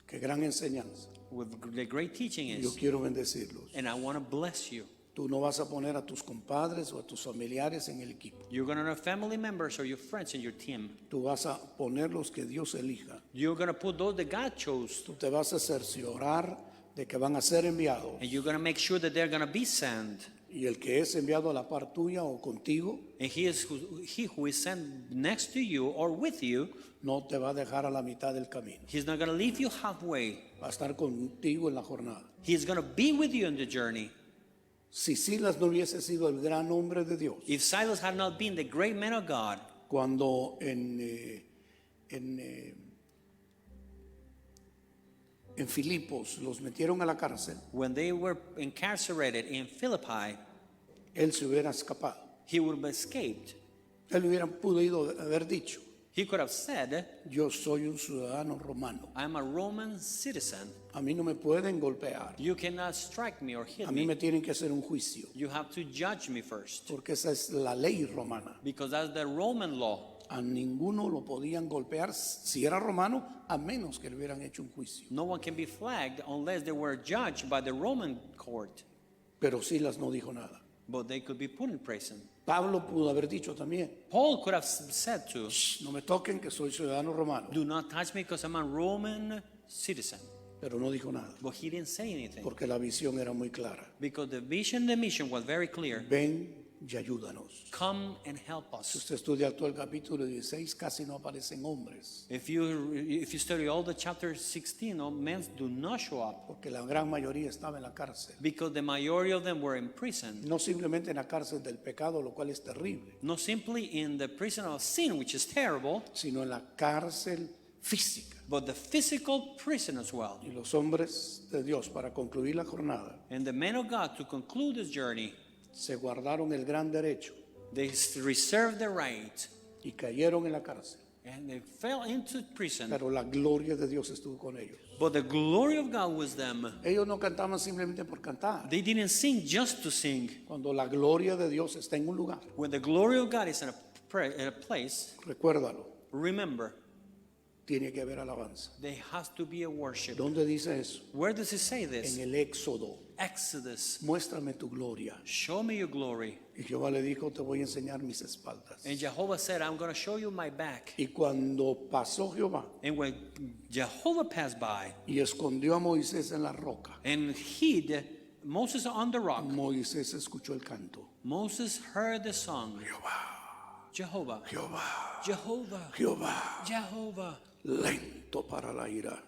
Qué gran enseñanza. with the great teaching Yo is. quiero bendecirlos. And I want to bless you. Tú no vas a poner a tus compadres o a tus familiares en el equipo. You're going to have family members or your friends in your team. Tú vas a poner los que Dios elija. You're going to put those that God chose, Tú te vas a cerciorar de que van a ser enviados. and you're going to make sure that they're going to be sent. Y el que es enviado a la par tuya o contigo And he who is sent next to you or with you, no te va a dejar a la mitad del camino. he's not going to leave you halfway. Va a estar contigo en la jornada. He's going to be with you in the journey. Si Silas no hubiese sido el gran hombre de Dios, If Silas had not been the great man of God, cuando en Filipos los metieron a la cárcel, when they were incarcerated in Philippi, él se hubiera escapado. he would have escaped. Él hubiera podido haber dicho, He could have said, yo soy un ciudadano romano. I'm a Roman citizen. A mí no me pueden golpear. You cannot strike me or hit A mí me me. tienen que hacer un juicio, You have to judge me first, porque esa es la ley romana. because that's the Roman law. A ninguno lo podían golpear si era romano, a menos que le hubieran hecho un juicio. No one can be flagged unless they were judged by the Roman court, Pero Silas no dijo nada. but they could be put in prison. Pablo pudo haber dicho también, Paul could have said to, no me toquen que soy ciudadano romano, do not touch me because I'm a Roman citizen. pero no dijo nada, But he didn't say anything, porque la visión era muy clara. because the mission was very clear. Ven y ayúdanos. Come and help Si us. usted estudia todo el capítulo 16, casi no aparecen hombres, If you study all the chapter 16, all men do not show up, porque la gran mayoría estaba en la cárcel. because the majority of them were in prison. No simplemente en la cárcel del pecado, lo cual es terrible, Not simply in the prison of sin, which is terrible, sino en la cárcel física. but the physical prison as well. Y los hombres de Dios, para concluir la jornada, And the men of God, to conclude this journey, se guardaron el gran derecho they reserved the right, y cayeron en la cárcel. and they fell into prison. Pero la gloria de Dios estuvo con ellos. But the glory of God was them. Ellos no cantaban simplemente por cantar. They didn't sing just to sing. Cuando la gloria de Dios está en un lugar, When the glory of God is in a place, recuérdalo, remember, tiene que haber alabanza. there has to be a worship. ¿Dónde dice eso? Where does it say this? En el Éxodo. Exodus. Muéstrame tu gloria. Show me your glory. Y Jehová le dijo, te voy a enseñar mis espaldas. And Jehovah said, I'm going to show you my back. Y cuando pasó Jehová And when Jehovah passed by y escondió a Moisés en la roca, and hid Moses on the rock, Moisés escuchó el canto. Moses heard the song. Jehová, Jehovah, Jehová, Jehovah, Jehová, Jehovah, lento para la ira,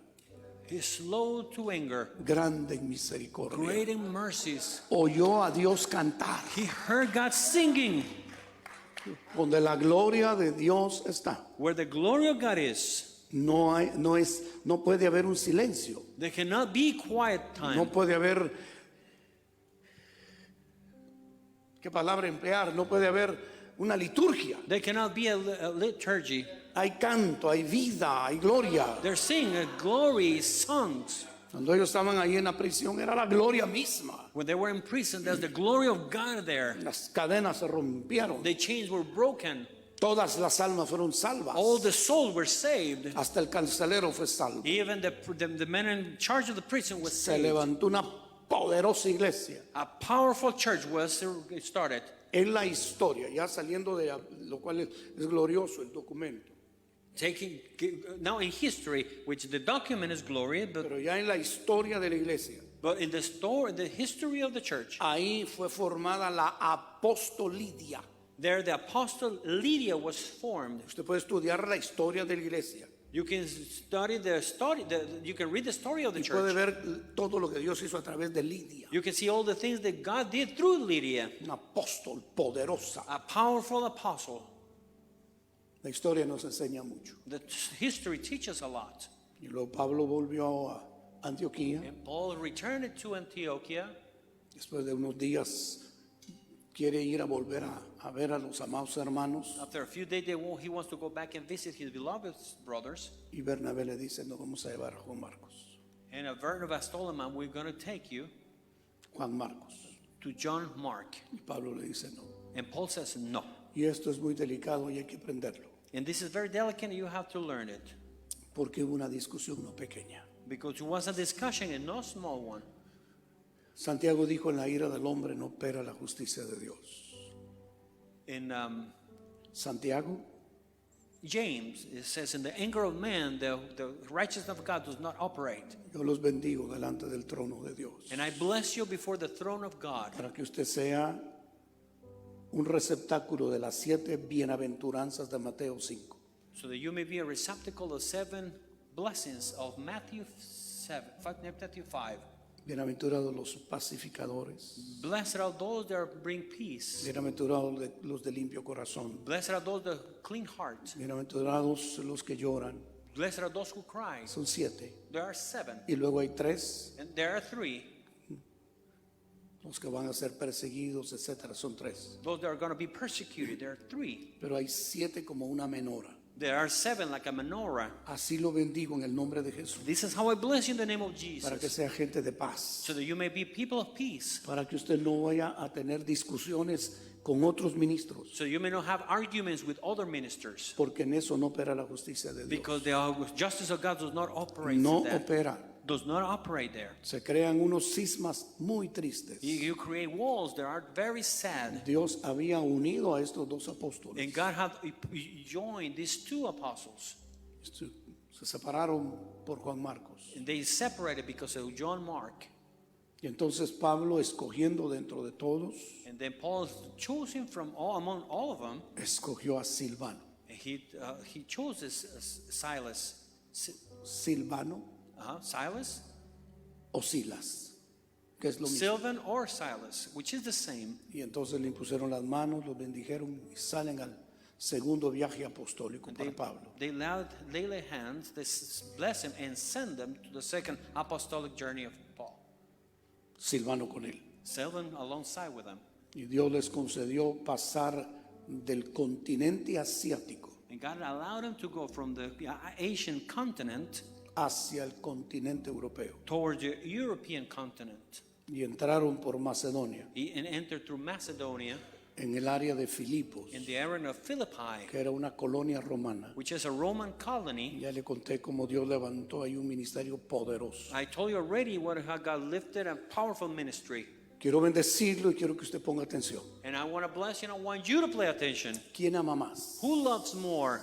is slow to anger, grande en misericordia. great in mercies. Oyó a Dios cantar. He heard God singing. Donde la gloria de Dios está, Where the glory of God is, no puede haber un silencio. there cannot be quiet No time. puede haber, ¿qué palabra emplear? No puede haber una liturgia. There cannot be a liturgy. Hay canto, hay vida, hay gloria. They're singing glory songs. Cuando ellos estaban ahí en la prisión era la gloria misma. When they were in prison, there's the glory of God there. Las cadenas se rompieron. The chains were broken. Todas las almas fueron salvas. All the souls were saved. Hasta el carcelero fue salvo. Even the man in charge of the prison was Se saved. levantó una poderosa iglesia. A powerful church was started. En la historia, ya saliendo de lo cual es glorioso el documento. Now in history, which the document is glory, Pero ya en la historia de la iglesia, but in the history of the church, ahí fue formada la apostolidia. there the apostle Lydia was formed. Usted puede estudiar la historia de la iglesia You can study you can read the story of the y puede church. ver todo lo que Dios hizo a través de Lidia, You can see all the things that God did through Lydia, un apóstol poderosa. a powerful apostle. La historia nos enseña mucho. The history teaches a lot. Y luego Pablo volvió a Antioquía. And Paul returned to Antiochia. Después de unos días quiere ir a volver a ver a los amados hermanos. After a few days, he wants to go back and visit his beloved brothers. Y Bernabé le dice, nos vamos a llevar a Juan Marcos. And Barnabas told him, we're going to take you Juan Marcos. to John Mark. Y Pablo le dice no. And Paul says, no. Y esto es muy delicado y hay que aprenderlo. And this is very delicate, and you have to learn it. Porque hubo una discusión no pequeña. Because it was a discussion and no small one. Santiago dijo, en la ira del hombre no opera la justicia de Dios. In Santiago, James, it says, in the anger of man, the righteousness of God does not operate. yo los bendigo delante del trono de Dios. And I bless you before the throne of God, Para que usted sea un receptáculo de las 7 bienaventuranzas de Mateo 5. so that you may be a receptacle of 7 blessings of Matthew 5. Bienaventurados los pacificadores. Blessed are those that bring peace. Bienaventurados los de limpio corazón. Blessed are those that clean heart. Bienaventurados los que lloran. Blessed are those who cry. Son 7. There are 7. Y luego hay 3. And there are 3. Los que van a ser perseguidos, etcétera. Son 3. Those that are going to be persecuted, there are 3. Pero hay 7 como una menora. There are 7 like a menorah. Así lo bendigo en el nombre de Jesús. This is how I bless you in the name of Para que Jesus. sea gente de paz. So that you may be people of peace. Para que usted no vaya a tener discusiones con otros ministros. So you may not have arguments with other ministers. Porque en eso no opera la justicia de Dios. Because the justice of God does not operate No in that. opera. Does not operate there. Se crean unos cismas muy tristes. You create walls that are very sad. Dios había unido a estos 2 apóstoles. And God had joined these 2 apostles. Se separaron por Juan Marcos. And they separated because of John Mark. Y entonces Pablo, escogiendo dentro de todos, And then Paul chose him from among all of them. escogió a Silvano. And he chose Silas. Silvano Silas? o Silas, que es lo mismo. Silvan or Silas, which is the same. Y entonces le impusieron las manos, los bendijeron y salen al segundo viaje apostólico para Pablo. They lay hands, they bless him, and send them to the second apostolic journey of Paul. Silvano con él. Silvan alongside with them. Y Dios les concedió pasar del continente asiático And God allowed him to go from the Asian continent hacia el continente europeo towards the European continent y entraron por Macedonia, and entered through Macedonia en el área de Filipos, in the area of Philippi, que era una colonia romana. which is a Roman colony. Ya le conté cómo Dios levantó ahí un ministerio poderoso. I told you already how God lifted a powerful ministry. Quiero bendecirlo y quiero que usted ponga atención. And I want to bless you and I want you to pay attention. ¿Quién ama más? Who loves more?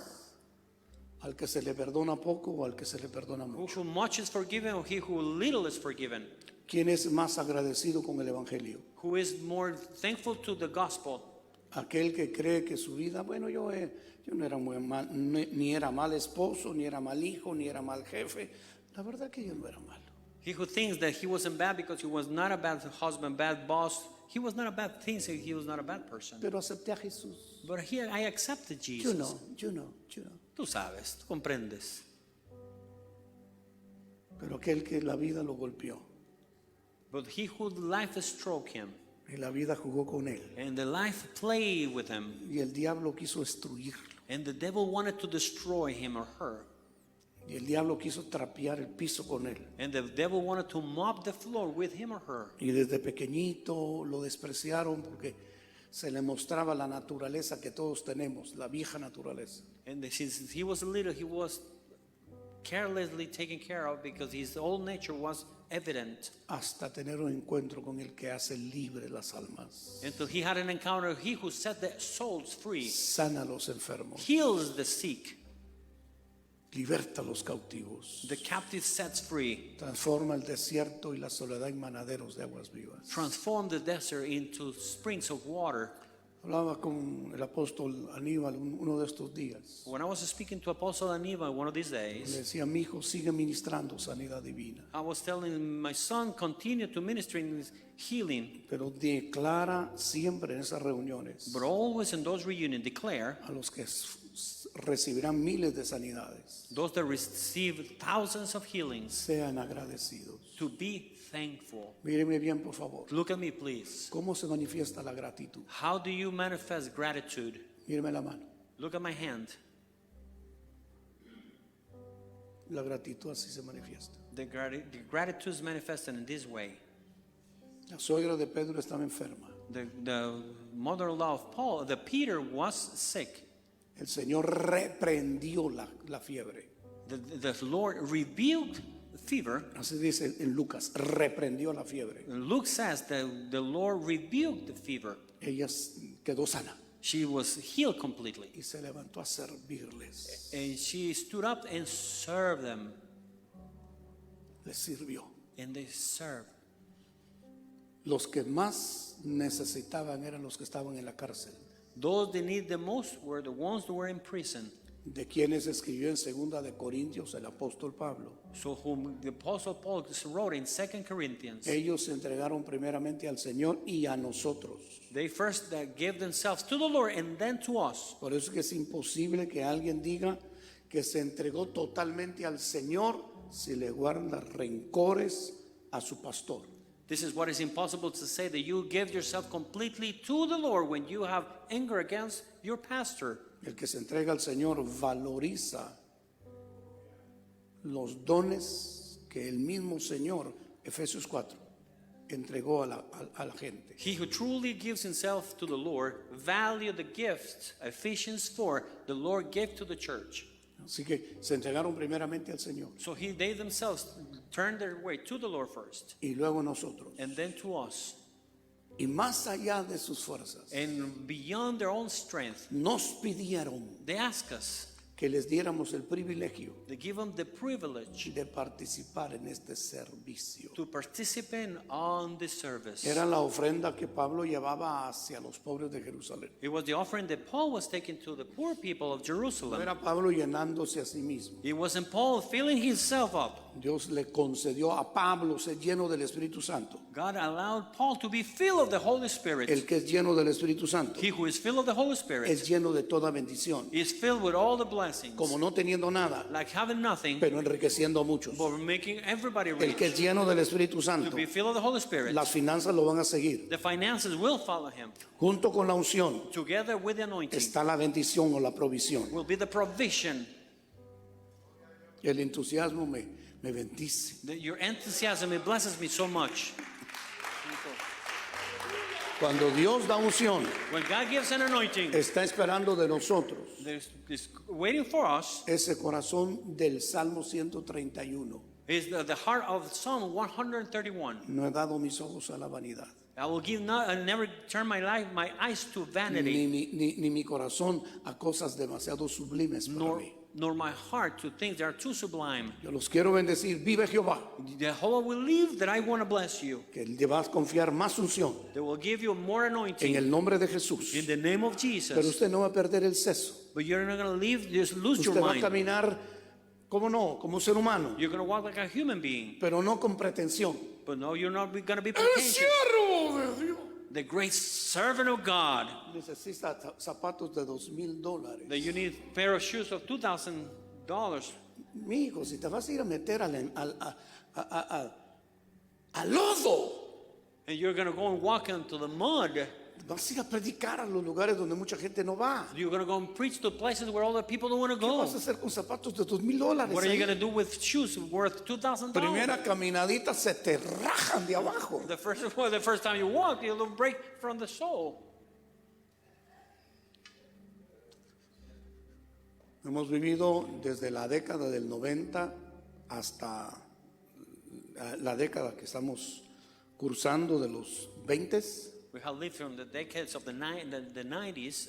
¿Al que se le perdona poco o al que se le perdona mucho? Who much is forgiven or he who little is forgiven? ¿Quién es más agradecido con el Evangelio? Who is more thankful to the gospel? Aquel que cree que su vida, bueno, yo no era muy mal, ni era mal esposo, ni era mal hijo, ni era mal jefe. La verdad que yo no era malo. He who thinks that he wasn't bad because he was not a bad husband, bad boss, he was not a bad thing, so he was not a bad person. Pero acepté a Jesús. But here I accepted You Jesus. know. Tú sabes, tú comprendes. Pero aquel que la vida lo golpeó But he who life struck him y la vida jugó con él and the life played with him y el diablo quiso destruirlo and the devil wanted to destroy him or her y el diablo quiso trapear el piso con él and the devil wanted to mop the floor with him or her. y desde pequeñito lo despreciaron porque se le mostraba la naturaleza que todos tenemos, la vieja naturaleza. And since he was little, he was carelessly taken care of because his old nature was evident Hasta tener un encuentro con el que hace libre las almas, until he had an encounter. He who set the souls free sana a los enfermos, heals the sick, liberta a los cautivos, the captive sets free, transforma el desierto y la soledad en manaderos de aguas vivas. transform the desert into springs of water. Hablaba con el apóstol Aníbal uno de estos días. When I was speaking to Apostle Aniva one of these Le days, decía, mi hijo, sigue ministrando sanidad divina, I was telling my son, continue to minister in healing, pero declara siempre en esas reuniones but always in those reunions declare a los que recibirán miles de sanidades, those that receive thousands of healings sean agradecidos. to be thankful. Míreme bien, por favor. Look at me, please. ¿Cómo se manifiesta la gratitud? How do you manifest gratitude? Míreme la mano. Look at my hand. La gratitud así se manifiesta. The gratitude is manifested in this way. La suegra de Pedro estaba enferma. The mother-in-law of Paul, the Peter, was sick. El Señor reprendió la fiebre. The Lord rebuked fever. Así dice en Lucas, reprendió la fiebre. Luke says that the Lord rebuked the fever. Ella quedó sana She was healed completely. y se levantó a servirles. And she stood up and served them. Les sirvió. And they served. Los que más necesitaban eran los que estaban en la cárcel. Those that need the most were the ones who were in prison. De quienes escribió en 2 de Corintios el apóstol Pablo. So whom the Apostle Paul wrote in 2 Corinthians. Ellos se entregaron primeramente al Señor y a nosotros. They first gave themselves to the Lord and then to us. Por eso es que es imposible que alguien diga que se entregó totalmente al Señor si le guarda rencores a su pastor. This is what is impossible to say, that you give yourself completely to the Lord when you have anger against your pastor. El que se entrega al Señor valoriza los dones que el mismo Señor, Efesios 4, entregó a la gente. He who truly gives himself to the Lord value the gifts, Ephesians 4, the Lord gave to the church. Así que se entregaron primeramente al Señor So they themselves turned their way to the Lord first y luego nosotros. and then to us. Y más allá de sus fuerzas, And beyond their own strength, nos pidieron they ask us, que les diéramos el privilegio they give them the privilege de participar en este servicio. to participate on this service. Era la ofrenda que Pablo llevaba hacia los pobres de Jerusalén. It was the offering that Paul was taking to the poor people of No Jerusalem. era Pablo llenándose a sí mismo. It wasn't Paul filling himself up. Dios le concedió a Pablo ser lleno del Espíritu Santo. God allowed Paul to be filled of the Holy Spirit. El que es lleno del Espíritu Santo He who is filled of the Holy Spirit es lleno de toda bendición, is filled with all the blessings, como no teniendo nada, like having nothing, pero enriqueciendo a muchos. but making everybody El rich. que es lleno del Espíritu To Santo, be filled of the Holy Spirit, las finanzas lo van a seguir. the finances will follow him. Junto con la unción Together with the anointing está la bendición o la provisión. will be the provision. El entusiasmo me bendice. Your enthusiasm, it blesses me so much. Cuando Dios da unción, When God gives an anointing, está esperando de nosotros there's waiting for us ese corazón del Salmo 131. is the heart of Psalm 131. No he dado mis ojos a la vanidad, I will give not, I never turn my eyes to vanity, ni mi corazón a cosas demasiado sublimes para mí. nor my heart to things that are too sublime. Yo los quiero bendecir. Vive Jehová, Jehovah will leave that I want to bless you. que le vas a confiar más unción They will give you more en anointing el nombre de Jesús. in the name of Pero Jesus. usted no va a perder el seso. But you're not going to just lose your Usted va a mind. caminar, ¿cómo no? Como un ser humano, You're going to walk like a human being. pero no con pretensión. But no, you're not going to be El pretentious. siervo de Dios The great servant of God, necesita zapatos de $2,000. that you need a pair of shoes of $2,000. Mi hijo, si te vas a ir a meter al lodo, And you're going to go and walk into the mud. vas a ir a predicar a los lugares donde mucha gente no va. You're going to go and preach to places where all the people don't want to ¿Qué go. vas a hacer con zapatos de $2,000? What are you ahí? going to do with shoes worth $2,000? Primera caminadita se te rajan de abajo. The first time you walk, you'll break from the sole. Hemos vivido desde la década del 90 hasta la década que estamos cursando de los 20s. We have lived from the decades of the 90s,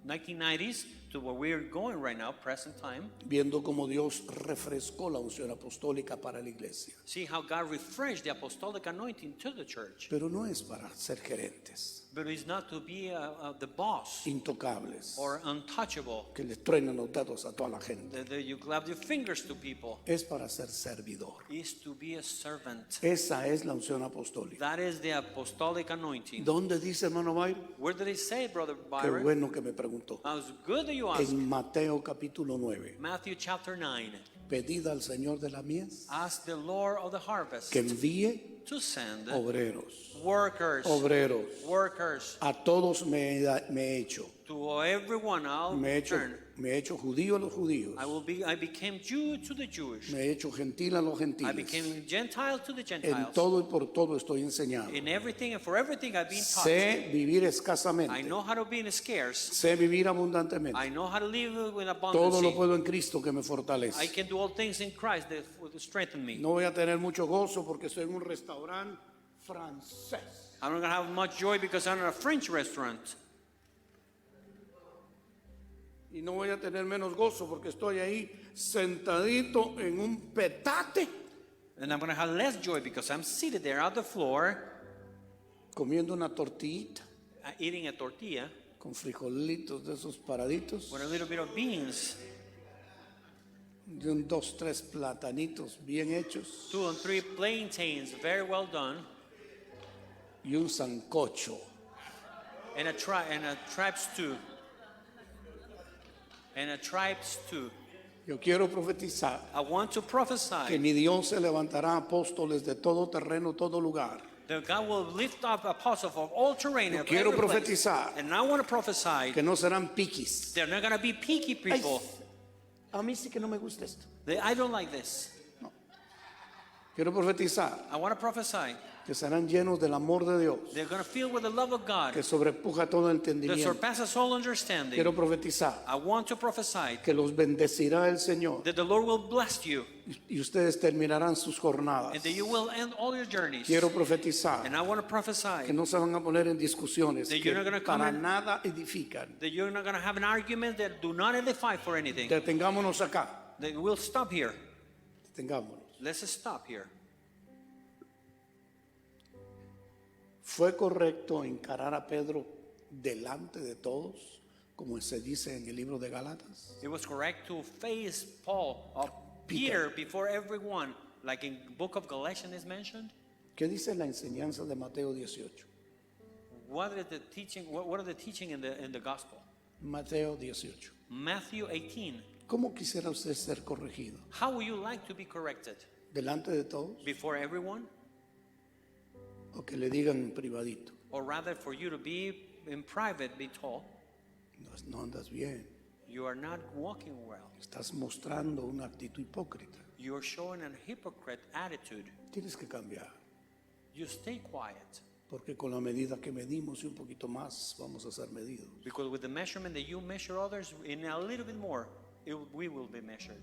1990s, to where we're going right now, present time. Viendo cómo Dios refrescó la unción apostólica para la iglesia. See how God refreshed the apostolic anointing to the church. Pero no es para ser gerentes, But it's not to be the boss intocables, or untouchable. que les truenan los dedos a toda la gente. That you clap your fingers to people. Es para ser servidor. Is to be a servant. Esa es la unción apostólica. That is the apostolic anointing. ¿Dónde dice, hermano Byron? Where did it say, Brother Qué Byron? bueno que me preguntó. It was good that you asked. En Mateo capítulo 9. Matthew chapter 9. Pedid al Señor de la mies Ask the Lord of the harvest que envíe to send obreros. workers. Obreros. Workers. A todos me he hecho. To everyone I'll turn. Me he hecho judío a los judíos. I became Jew to the Jewish. Me he hecho gentil a los I gentiles. became Gentile to the En Gentiles. todo y por todo estoy enseñado. In everything and for everything I've been taught. Sé vivir I escasamente. know how to be scarce. Sé vivir abundantemente. I know how to live with Todo lo abundance. puedo en Cristo que me I fortalece. can do all things in Christ that will strengthen me. No voy a tener mucho gozo porque estoy en un restaurante francés. I'm not going to have much joy because I'm in a French restaurant. Y no voy a tener menos gozo porque estoy ahí sentadito en un petate And I'm going to have less joy because I'm seated there on the floor comiendo una tortillita eating a tortilla con frijolitos de esos paraditos, with a little bit of beans, de un 2, 3 platanitos bien hechos 2 and 3 plantains, very well done, y un sancocho. and a tripe stew. And a tripe stew. Yo quiero profetizar I want to que prophesy mi Dios se levantará apóstoles de todo terreno, todo lugar, that God will lift up apostles of all terrain. Yo of quiero every place. profetizar And I want to prophesy que no serán piquis. they're not going to be picky Ay, people. a mí sí que no me gusta esto. I don't like this. Quiero profetizar I want to prophesy que serán llenos del amor de Dios, they're going to feel with the love of God que sobrepuja todo that entendimiento. surpasses all understanding. Quiero profetizar I want to prophesy que los bendecirá el Señor that the Lord will bless you y ustedes terminarán sus jornadas. and that you will end all your journeys. Quiero profetizar And I want to prophesy que no se van a poner en discusiones That que you're not gonna come para in- nada edifican. that you're not going to have an argument that do not edify for anything. Detengámonos acá. That we'll stop here. Detengámonos. Let's just stop here. ¿Fue correcto encarar a Pedro delante de todos, como se dice en el libro de Gálatas? It was correct to face Peter before everyone, like in book of Galatians is mentioned. ¿Qué dice la enseñanza de Mateo 18? What are the teaching? What are the teaching in the gospel? Mateo 18. Matthew 18. ¿Cómo quisiera usted ser corregido? How would you like to be corrected? ¿Delante de todos? Before everyone? ¿O que le digan en privadito? Or rather for you to be in private, be told, No andas bien. You are not walking well. Estás mostrando una actitud hipócrita. You are showing a hypocrite attitude. Tienes que cambiar, You stay quiet. porque con la medida que medimos y un poquito más vamos a ser medidos. Because with the measurement that you measure others, in a little bit more, we will be measured.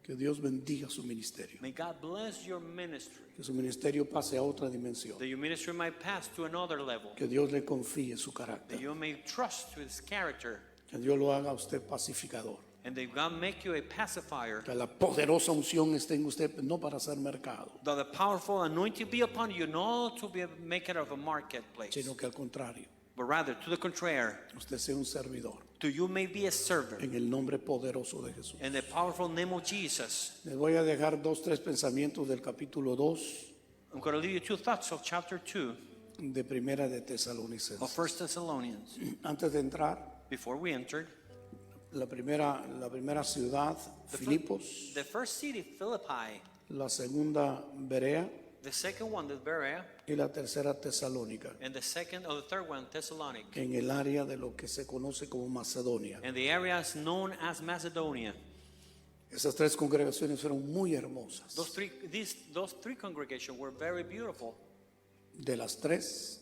Que Dios bendiga su ministerio. May God bless your ministry. Que su ministerio pase a otra dimensión. That your ministry might pass to another level. Que Dios le confíe su carácter. That you may trust His character. Que Dios lo haga a usted pacificador. And that God make you a pacifier. Que la poderosa unción esté en usted, no para hacer mercado, That the powerful anointing be upon you, not to be make it of a marketplace, sino que al contrario, but rather to the contrary, usted sea un servidor. to you may be a servant. En el nombre poderoso de Jesús. In the powerful name of Jesus. Les voy a dejar 2, 3 pensamientos del capítulo 2 I'm going to leave you 2 thoughts of chapter 2 de Primera de of Tesalonicenses. 1 Thessalonians. Antes de entrar, Before we entered, la primera ciudad, Filipos, the first city, Philippi, la segunda, Berea, the second one, the Berea, y la tercera, Tesalónica, and the second or the third one, Thessalonica. en el área de lo que se conoce como Macedonia. And the areas known as Macedonia. Esas 3 congregaciones fueron muy hermosas. Those three congregations were very beautiful. De las 3,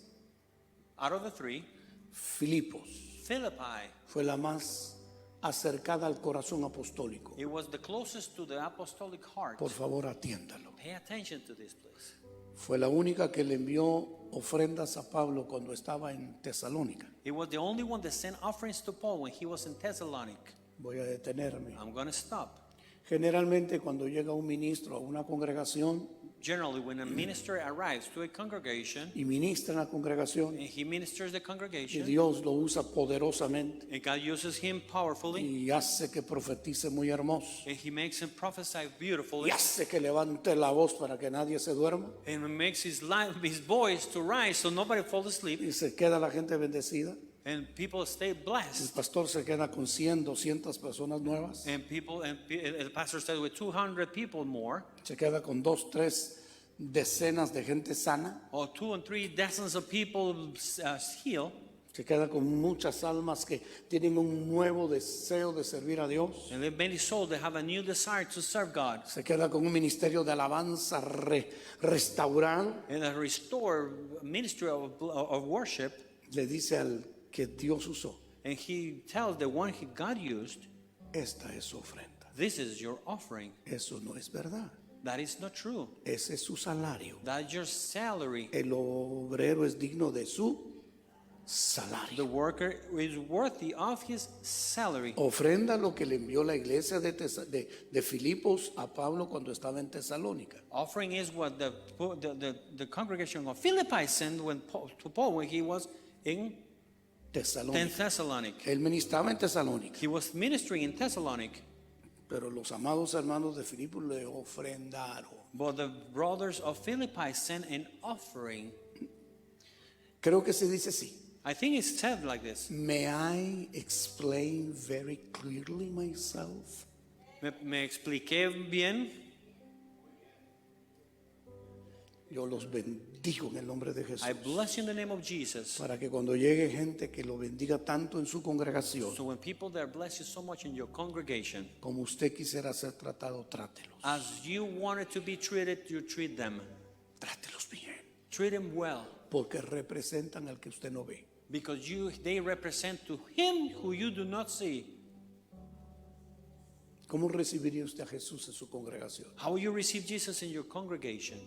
Out of the 3, Filipos Philippi, fue la más acercada al corazón apostólico. it was the closest to the apostolic heart. Por favor, atiéndalo. Pay attention to this place. Fue la única que le envió ofrendas a Pablo cuando estaba en Tesalónica. It was the only one that sent offerings to Paul when he was in Thessalonica. Voy a detenerme. I'm going to stop. Generalmente cuando llega un ministro a una congregación Generally, when a minister arrives to a congregation, y ministra en la congregación and he ministers the y congregation, Dios lo usa poderosamente and God uses him powerfully, y hace que profetice muy hermoso and he makes him prophesy y beautifully, hace que levante la voz para que nadie se duerma and makes his voice to rise so nobody falls asleep, y se queda la gente bendecida. and people stay El blessed. pastor se queda con 100, 200 personas nuevas. And the pastor said with 200 people more, Se queda con 2, 3 decenas de gente sana. or 2 and 3 dozens of people healed, Se queda con muchas almas que tienen un nuevo deseo de servir a Dios. and there are many souls that have a new desire to serve God, Se queda con un ministerio de alabanza restaurado. and a restored ministry of worship. Le dice al que Dios usó, And he tells the one God used, esta es su ofrenda. this is your offering. Eso no es verdad. That is not true. Ese es su salario. That's your salary. El obrero es digno de su The salario. worker is worthy of his salary. Ofrenda lo que le envió la iglesia de Filipos a Pablo cuando estaba en Tesalónica. Offering is what the congregation of Philippi sent to Paul when he was in Tesalónica. Thessalonica. Él ministraba en Tesalónica. He was ministering in Thessalonica. Pero los amados hermanos de Filipos le ofrendaron. But the brothers of Philippi sent an offering. Creo que se dice así. I think it's said like this. May I explain very clearly myself? Me expliqué bien. Yo los bendigo en el nombre de Jesús. I bless you in the name of Jesus. Para que cuando llegue gente que lo bendiga tanto en su congregación, So when people that bless you so much in your congregation, como usted quisiera ser tratado, trátelos. as you wanted to be treated, you treat them. Trátelos bien. Treat them well. Porque representan al que usted no ve. Because they represent to him who you do not see. ¿Cómo recibiría usted a Jesús en su congregación? How will you receive Jesus in your congregation?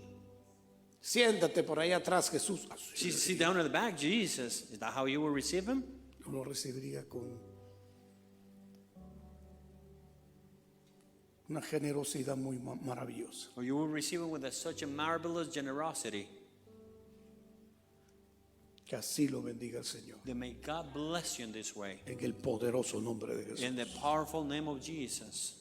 Siéntate por ahí atrás, Jesús. Sit down in the back, Jesus. Is that how you will receive him? Yo lo recibiría con una generosidad muy maravillosa. Or you will receive him with such a marvelous generosity? Que así lo bendiga el Señor. Then may God bless you in this way. En el poderoso nombre de Jesús. In the powerful name of Jesus.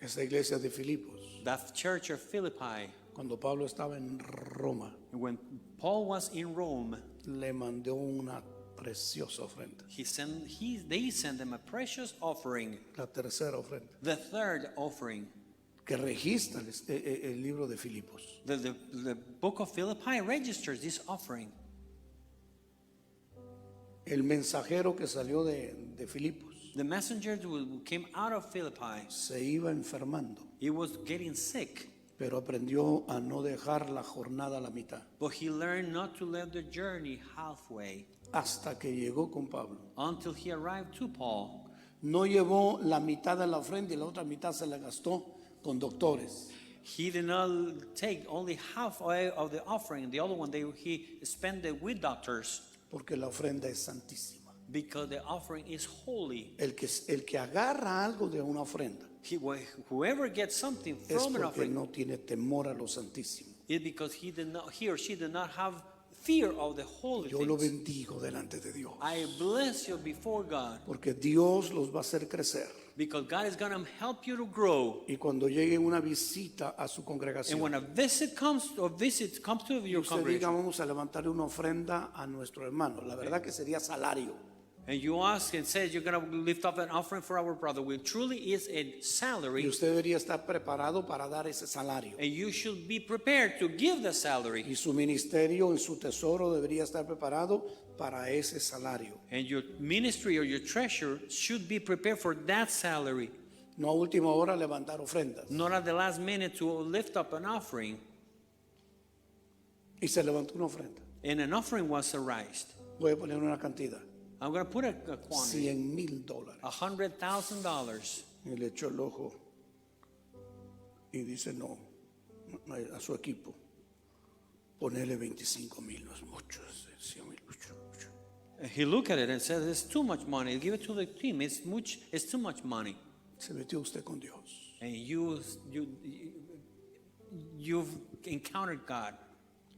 Esa iglesia de Filipos, That church of Philippi, cuando Pablo estaba en Roma, when Paul was in Rome, le mandó una preciosa ofrenda. they sent them a precious offering, La tercera ofrenda, the third offering. que registra el libro de Filipos. The book of Philippi registers this offering. El mensajero que salió de Filipos The messenger who came out of Philippi, se iba enfermando, he was getting sick, pero aprendió a no dejar la jornada a la mitad. but he learned not to leave the journey halfway Hasta que llegó con Pablo. until he arrived to Paul. No llevó la mitad de la ofrenda y la otra mitad se la gastó con doctores. He did not take only half of the offering, the other one he spent it with doctors, Porque la ofrenda es santísima. because the offering is holy. El que agarra algo de una ofrenda Whoever gets something es from an porque offering no tiene temor a lo santísimo. is because he or she did not have fear of the holy Yo lo things. bendigo delante de Dios. I bless you before God, Porque Dios los va a hacer crecer. because God is going to help you to grow. Y cuando llegue una visita a su And congregación, when a visit comes to your usted diga, congregation, vamos a levantar una ofrenda a nuestro hermano. La verdad que sería salario. and you ask and say you're going to lift up an offering for our brother, which truly is a Y salary, usted debería estar preparado para dar ese salario. and you should be prepared to give the salary. Y su ministerio en su tesoro debería estar preparado para ese salario. And your ministry or your treasure should be prepared for that salary, No a última hora levantar ofrendas. not at the last minute to lift up an offering. Y se levantó una ofrenda. And an offering was raised. Voy a poner una cantidad. I'm going to put a quantity, $100,000. $100,000. Y le echó el ojo y dice no a su equipo, ponerle 25,000 no es mucho, es 100,000 mucho, mucho. He looked at it and said, "It's too much money. Give it to the team. It's too much money." Se metió usted con Dios. And you've encountered God.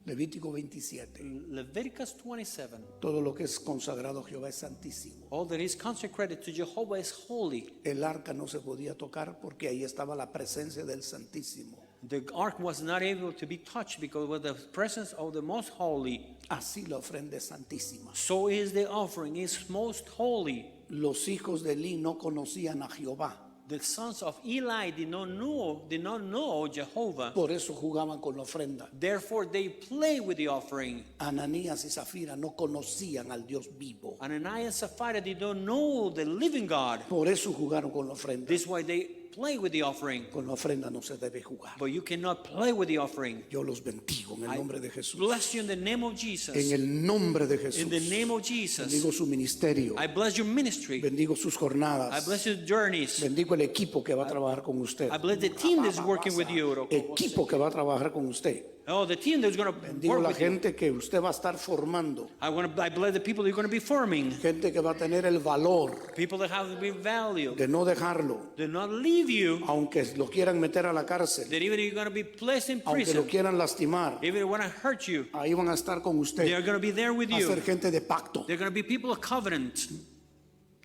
Levítico 27. Leviticus 27. Todo lo que es consagrado a Jehová es santísimo. All that is consecrated to Jehovah is holy. El arca no se podía tocar porque ahí estaba la presencia del Santísimo. The ark was not able to be touched because with the presence of the most holy. Así la ofrenda es santísima. So is the offering is most holy. Los hijos de Elí no conocían a Jehová. The sons of Eli did not know Jehovah. Por eso jugaban con la ofrenda. Therefore they play with the offering. Ananías y Zafira no conocían al Dios vivo. Ananias and Sapphira did not know the living God. Por eso jugaron con la ofrenda. This is why they play with the offering. Con la ofrenda no se debe jugar. But you cannot play with the offering. Yo los bendigo en el nombre de Jesús. Bless you in the name of Jesus. En el nombre de Jesús. In the name of Jesus. Bendigo su ministerio. I bless your ministry. Bendigo sus I jornadas. bless your journeys. Bendigo el equipo que va a trabajar con usted. I bless the team that's working with you. Equipo que va a trabajar con usted. Oh, the team that's going to Bendigo work la with you. gente que usted va a estar formando. I bless the people you're going to be forming. Gente que va a tener el valor People that have to be valued. de no dejarlo. Do not leave you. Aunque lo quieran meter a la cárcel. That even if you're going to be placed in Aunque prison, lo quieran lastimar. even if they want to hurt you, Ahí van a estar con usted. they are going to be there with Va a ser you. gente de pacto. They're going to be people of covenant.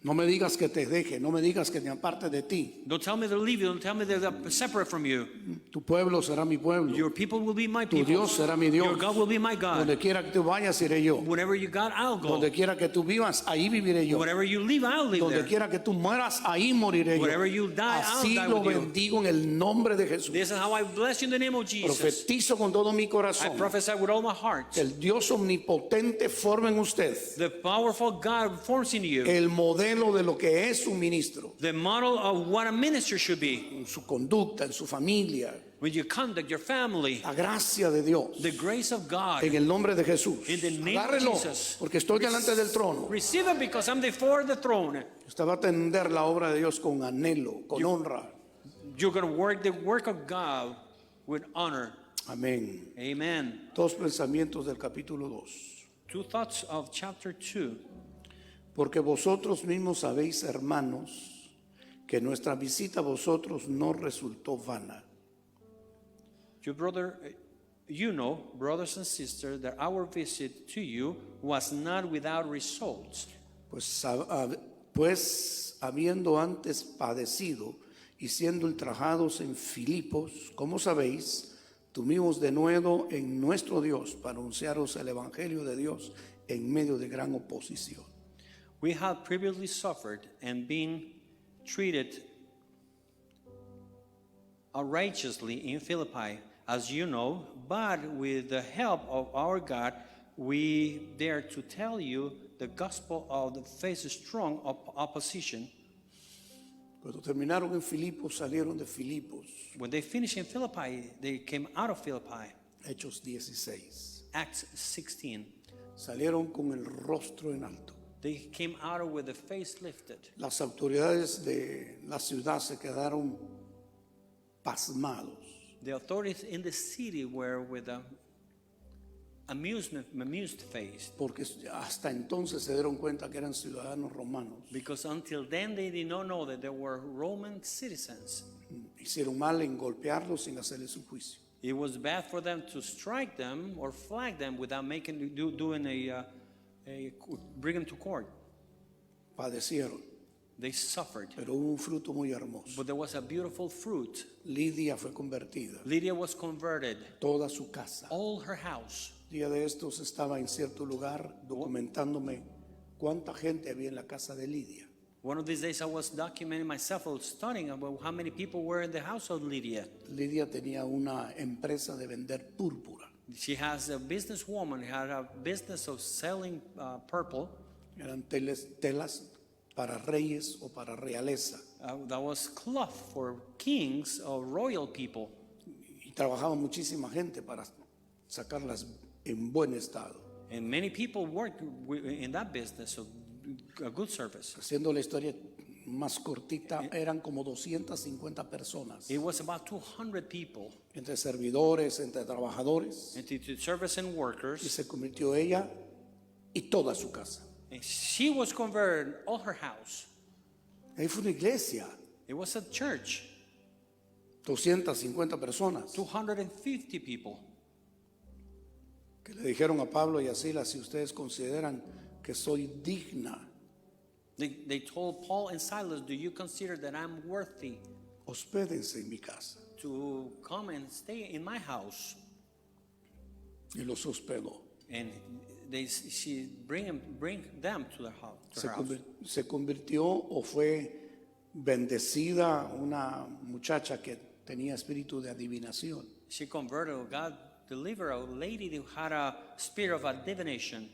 No me digas que te deje. No me digas que me aparte de ti. Don't tell me to leave you. Don't tell me they're separate from you. Tu pueblo será mi pueblo. Your people will be my Tu people. Dios será mi Dios. Your God will be my God. Donde quiera que tú vayas, iré yo. Whenever you got, I'll go. Donde quiera que tú vivas, ahí viviré yo. Whenever you live, I'll live Donde there. quiera que tú mueras, ahí moriré yo. Wherever you die, I'll Así die lo with you. bendigo en el nombre de Jesús. This is how I bless you in the name of Jesus. Profetizo con todo mi I corazón prophesy with all my heart. que el Dios omnipotente forme en usted The powerful God forms in you el modelo de lo que es un ministro, the model of what a minister should be. en su conducta, en su familia, When you conduct your family, la gracia de Dios, the grace of God. en el nombre de Jesús. In the name of Agárrelo, Jesus. porque estoy delante del trono. Receive it because I'm before the throne. Usted va a atender la obra de Dios con anhelo, con honra. You're going to work the work of God with honor. Amén. Amen. Dos pensamientos del capítulo 2. Two thoughts of chapter 2. Porque vosotros mismos sabéis, hermanos, que nuestra visita a vosotros no resultó vana. You know, brothers and sisters, that our visit to you was not without results. Pues habiendo antes padecido y siendo ultrajados en Filipos, como sabéis, tuvimos de nuevo en nuestro Dios para anunciaros el Evangelio de Dios en medio de gran oposición. We had previously suffered and been treated outrageously in Philippi, as you know, but with the help of our God, we dare to tell you the gospel of the face strong opposition. Cuando terminaron en Filipos, salieron de Filipos. When they finished in Philippi, they came out of Philippi. Hechos 16. Acts 16. Salieron con el rostro en alto. They came out with the face lifted. Las autoridades de la ciudad se quedaron pasmados. The authorities in the city were with a amused face, Porque hasta entonces se dieron cuenta que eran ciudadanos romanos. because until then they did not know that they were Roman citizens. Hicieron mal en golpearlos sin hacerles un juicio. It was bad for them to strike them or flag them without bring them to court. Padecieron, They suffered, pero hubo un fruto muy hermoso. but there was a beautiful fruit. Lidia fue convertida, Lydia was converted, toda su casa. all her house. Día de estos estaba en cierto lugar documentándome cuánta gente había en la casa de Lidia. One of these days I was documenting myself, I was studying about how many people were in the house of Lydia. Lidia tenía una empresa de vender púrpura. She has a businesswoman, had a business of selling purple. Eran telas para reyes o para realeza. That was cloth for kings or royal people. Y trabajaba muchísima gente para sacarlas en buen estado. And many people worked in that business, so a good service. Haciendo la historia más cortita, eran como 250 personas. It was about 200 people, Entre servidores, entre trabajadores. into service and Y workers. se convirtió ella y toda su casa. And she was converted, all her house. Ahí fue una iglesia. It was a church, 250 personas. 250 people. Que le dijeron a Pablo y a Silas, si ustedes consideran que soy digna, They told Paul and Silas, do you consider that I'm worthy hospédense en mi casa. to come and stay in my house? Y los hospedó. And she bring them to their house. Se convirtió o fue bendecida una muchacha que tenía espíritu de adivinación. She converted, God delivered a lady who had a spirit of divination.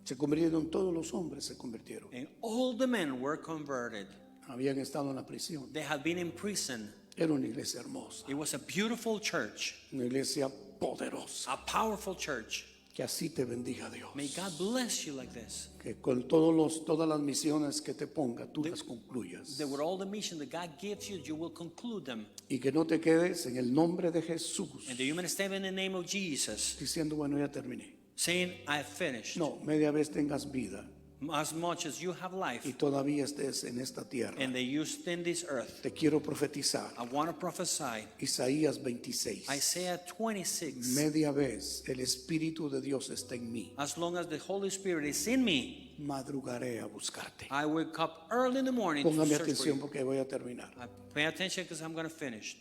Se convirtieron todos los hombres, se convirtieron. And all the men were converted. Habían estado en la prisión. They had been in prison. Era una iglesia hermosa, It was a beautiful church, una iglesia poderosa. a powerful church. Que así te bendiga Dios. May God bless you like this. Que con todas las misiones que te ponga, tú las concluyas. That with all the mission that God gives you, you will conclude them. Y que no te quedes en el nombre de Jesús And that you may stand in the name of Jesus, diciendo, bueno, ya terminé. saying, I finished. No, media vez tengas vida As much as you have life y todavía estés en esta tierra. and that you stand this earth, Te quiero profetizar. I want to prophesy. Isaías 26. Isaiah 26. Media vez el Espíritu de Dios está en mí. As long as the Holy Spirit is in me, Madrugaré a buscarte. I wake up early in the morning to Póngame search for atención you. porque voy a terminar. Pay attention because I'm going to finish.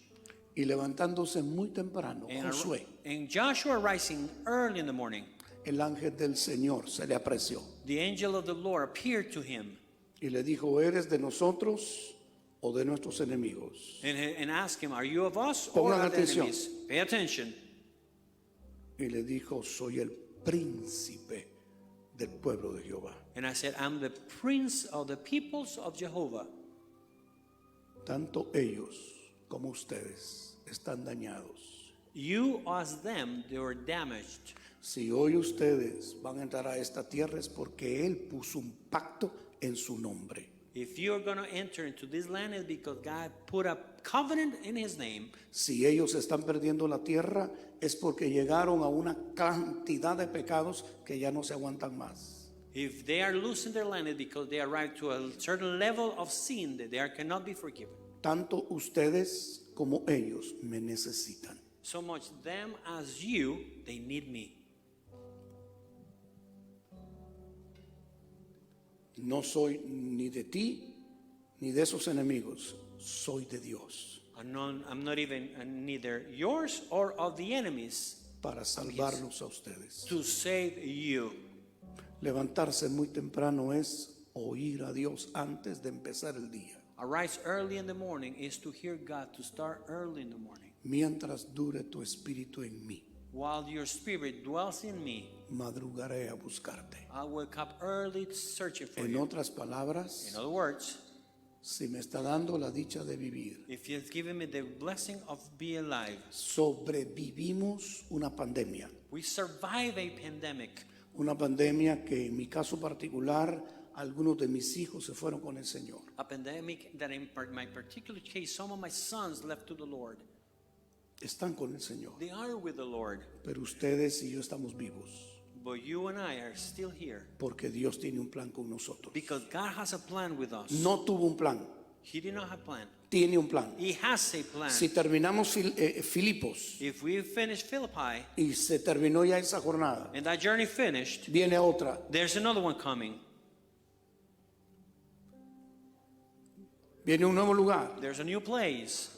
Y levantándose muy temprano, And, Josué, and Joshua rising early in the morning, el ángel del Señor, se le apreció the angel of the Lord appeared to him y le dijo, ¿eres de nosotros o de nuestros enemigos? and asked him, are you of us or Pongan of the atención. enemies? Pay attention. Y le dijo, soy el príncipe del pueblo de Jehová. And I said, I'm the prince of the peoples of Jehovah. Tanto ellos como ustedes están dañados. You as them, they were damaged. Si hoy ustedes van a entrar a esta tierra es porque Él puso un pacto en su nombre. If you're going to enter into this land, it's because God put a covenant in his name. Si ellos están perdiendo la tierra es porque llegaron a una cantidad de pecados que ya no se aguantan más. If they are losing their land, it's because they arrived to a certain level of sin that they cannot be forgiven. Tanto ustedes como ellos me necesitan. So much them as you, they need me. No soy ni de ti ni de esos enemigos, soy de Dios I'm not even neither yours or of the enemies para salvarlos a ustedes. to save you. Levantarse muy temprano es oír a Dios antes de empezar el día, Arise early in the morning is to hear God, to start early in the morning. mientras dure tu espíritu en mí. while your spirit dwells in me, madrugaré a buscarte. I will come early searching for En you. otras palabras, In other words, si me está dando la dicha de vivir, if He has given me the blessing of being alive, sobrevivimos una pandemia. we survive a pandemic. Una pandemia que en mi caso particular, algunos de mis hijos se fueron con el Señor. A pandemic that in my particular case, some of my sons left to the Lord. Están con el Señor. They are with the Lord. Pero ustedes y yo estamos vivos. But you and I are still here Porque Dios tiene un plan con nosotros. because God has a plan with us. No tuvo un plan, He did not have a plan. tiene un plan. He has a plan. Si terminamos Filipos If we finish Philippi y se terminó ya esa jornada, and that journey finished, viene otra. there's another one coming. Viene un nuevo lugar. There's a new place.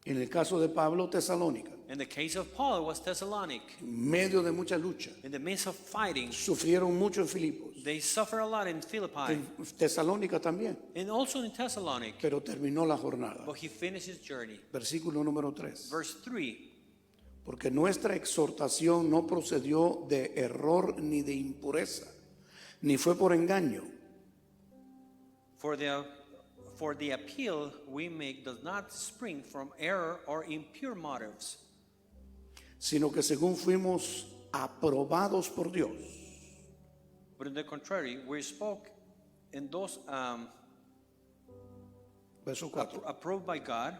En el caso de Pablo, Tesalónica. In the case of Paul, it was Thessalonic. En medio de mucha lucha. In the midst of fighting, Sufrieron mucho en Filipos. they suffer a lot in Philippi En Tesalónica también. and also in Thessalonic. Pero terminó la jornada. But he finished his journey. Versículo número 3. Verse 3. Porque nuestra exhortación no procedió de error ni de impureza, ni fue por engaño, For the appeal we make does not spring from error or impure motives, sino que según fuimos aprobados por Dios. but on the contrary, we spoke in those Verso 4. approved by God,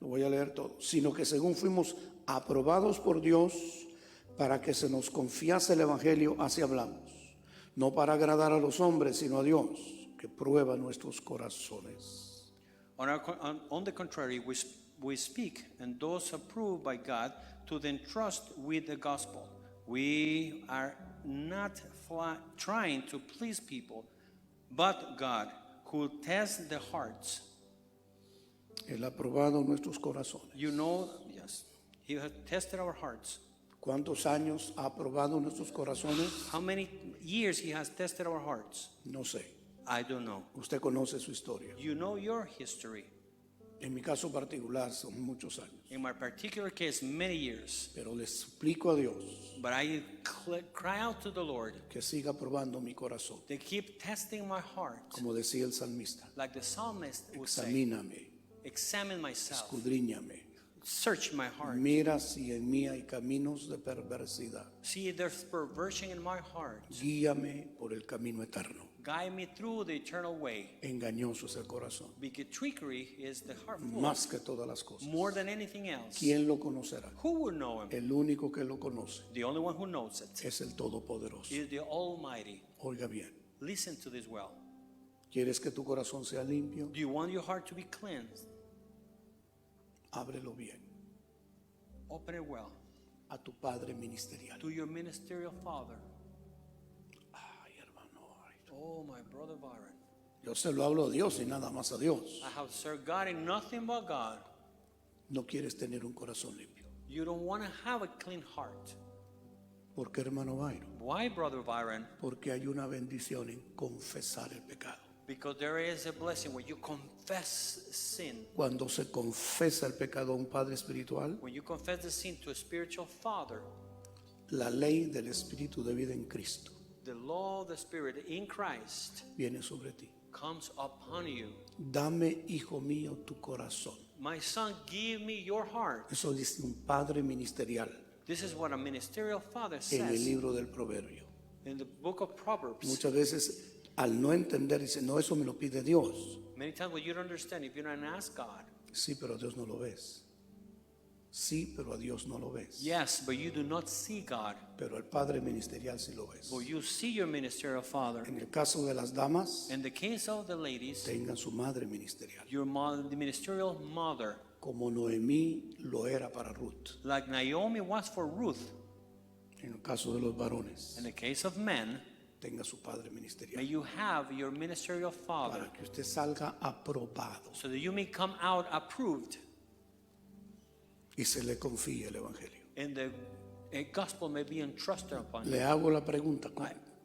Lo voy a leer todo. Sino que según fuimos aprobados por Dios para que se nos confiase el Evangelio, así hablamos. No para agradar a los hombres, sino a Dios, que prueba nuestros corazones. on the contrary, we speak, and those approved by God to the entrust with the gospel. We are not trying to please people, but God, who tests the hearts. Él ha probado nuestros corazones. You know, yes, He has tested our hearts. ¿Cuántos años ha probado nuestros corazones? How many years He has tested our hearts? No sé. I don't know. Usted conoce su historia. You know your history. En mi caso particular son muchos años. In my particular case, many years. Pero le suplico a Dios But I cry out to the Lord que siga probando mi corazón. to keep testing my heart. Como decía el salmista, Like the psalmist would say, examíname, examine myself, escudriñame. search my heart. Mira si en mí hay caminos de perversidad. See if there's perversion in my heart. Guíame por el camino eterno. Guide me through the eternal way. Engañoso es el corazón, Because trickery is the heart full. más que todas las cosas. More than anything else. ¿Quién lo conocerá? Who will know him? El único que lo conoce The only one who knows it es el Todopoderoso. is the Almighty. Oiga bien, Listen to this well. ¿quieres que tu corazón sea limpio? Do you want your heart to be cleansed? Ábrelo bien Open it well a tu Padre ministerial. to your ministerial father. Ay, hermano, ay. Oh, my brother Byron. Yo se lo hablo a Dios y nada más a Dios. I have served God and nothing but God. No quieres tener un corazón limpio. You don't want to have a clean heart. ¿Por qué, hermano Byron? Why, brother Byron? Porque hay una bendición en confesar el pecado. Because there is a blessing when you confess sin. Cuando se confesa el pecado a un Padre espiritual, When you confess the sin to a spiritual father, la ley del Espíritu de vida en Cristo the law of the Spirit in Christ viene sobre ti. comes upon you. Dame, hijo mío, tu corazón. My son, give me your heart. Eso dice un Padre ministerial This is what a ministerial father en el says libro del Proverbio. in the book of Proverbs. Muchas veces, al no entender, dice, no, eso me lo pide Dios. Many times when you don't understand, if you don't ask God, Sí, pero a Dios no lo ves. Sí, pero a Dios no lo ves. yes, but you do not see God, Pero al Padre ministerial sí lo ves. but you see your ministerial father. En el caso de las damas, In the case of the ladies, tengan su madre ministerial. your mother, the ministerial mother, Como Noemí lo era para Ruth. like Naomi was for Ruth. En el caso de los varones, In the case of men, tenga su padre may ministerial. you have your ministerial father Para que usted salga aprobado so that you may come out approved y se le confíe el Evangelio. and the gospel may be entrusted upon you. Le hago la pregunta,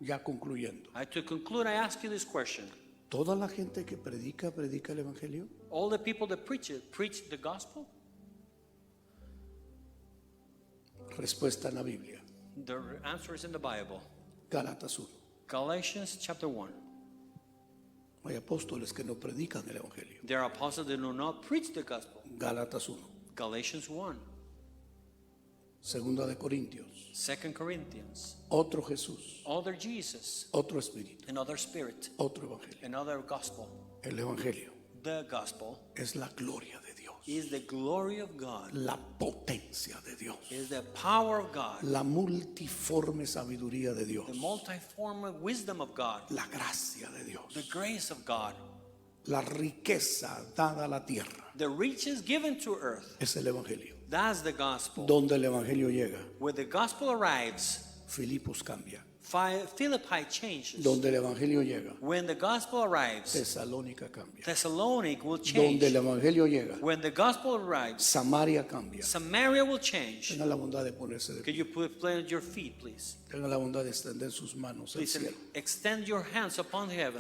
ya concluyendo. To conclude, I ask you this question. ¿Toda la gente que predica el Evangelio? All the people that preach it, preach the gospel? respuesta en la Biblia. The answer is in the Bible. Gálatas 1. Galatians chapter 1. Hay apóstoles que no predican el Evangelio. There are apostles that do not preach the gospel. Gálatas 1. Galatians 1. Segunda de Corintios. 2 Corinthians. Otro Jesús. Other Jesus. Otro Espíritu. Another spirit. Otro Evangelio. Another gospel. El Evangelio The gospel es la gloria de Dios. is the glory of God. La potencia de Dios. Is the power of God. La multiforme sabiduría de Dios. The multiform wisdom of God. La gracia de Dios. The grace of God. La riqueza dada a la tierra. The riches given to earth. Es el Evangelio. That's the gospel. Donde el Evangelio llega, Where the gospel arrives, Filipos cambia. Philippi changes. Donde el Evangelio llega, When the gospel arrives, Tesalónica cambia. Thessalonica will Donde change. el Evangelio llega, When the gospel arrives, Samaria cambia. Samaria will change. Tenga la bondad de ponerse de Could pie. you plant your feet, please? Tenga la bondad de extender sus manos al Please cielo. extend your hands upon heaven.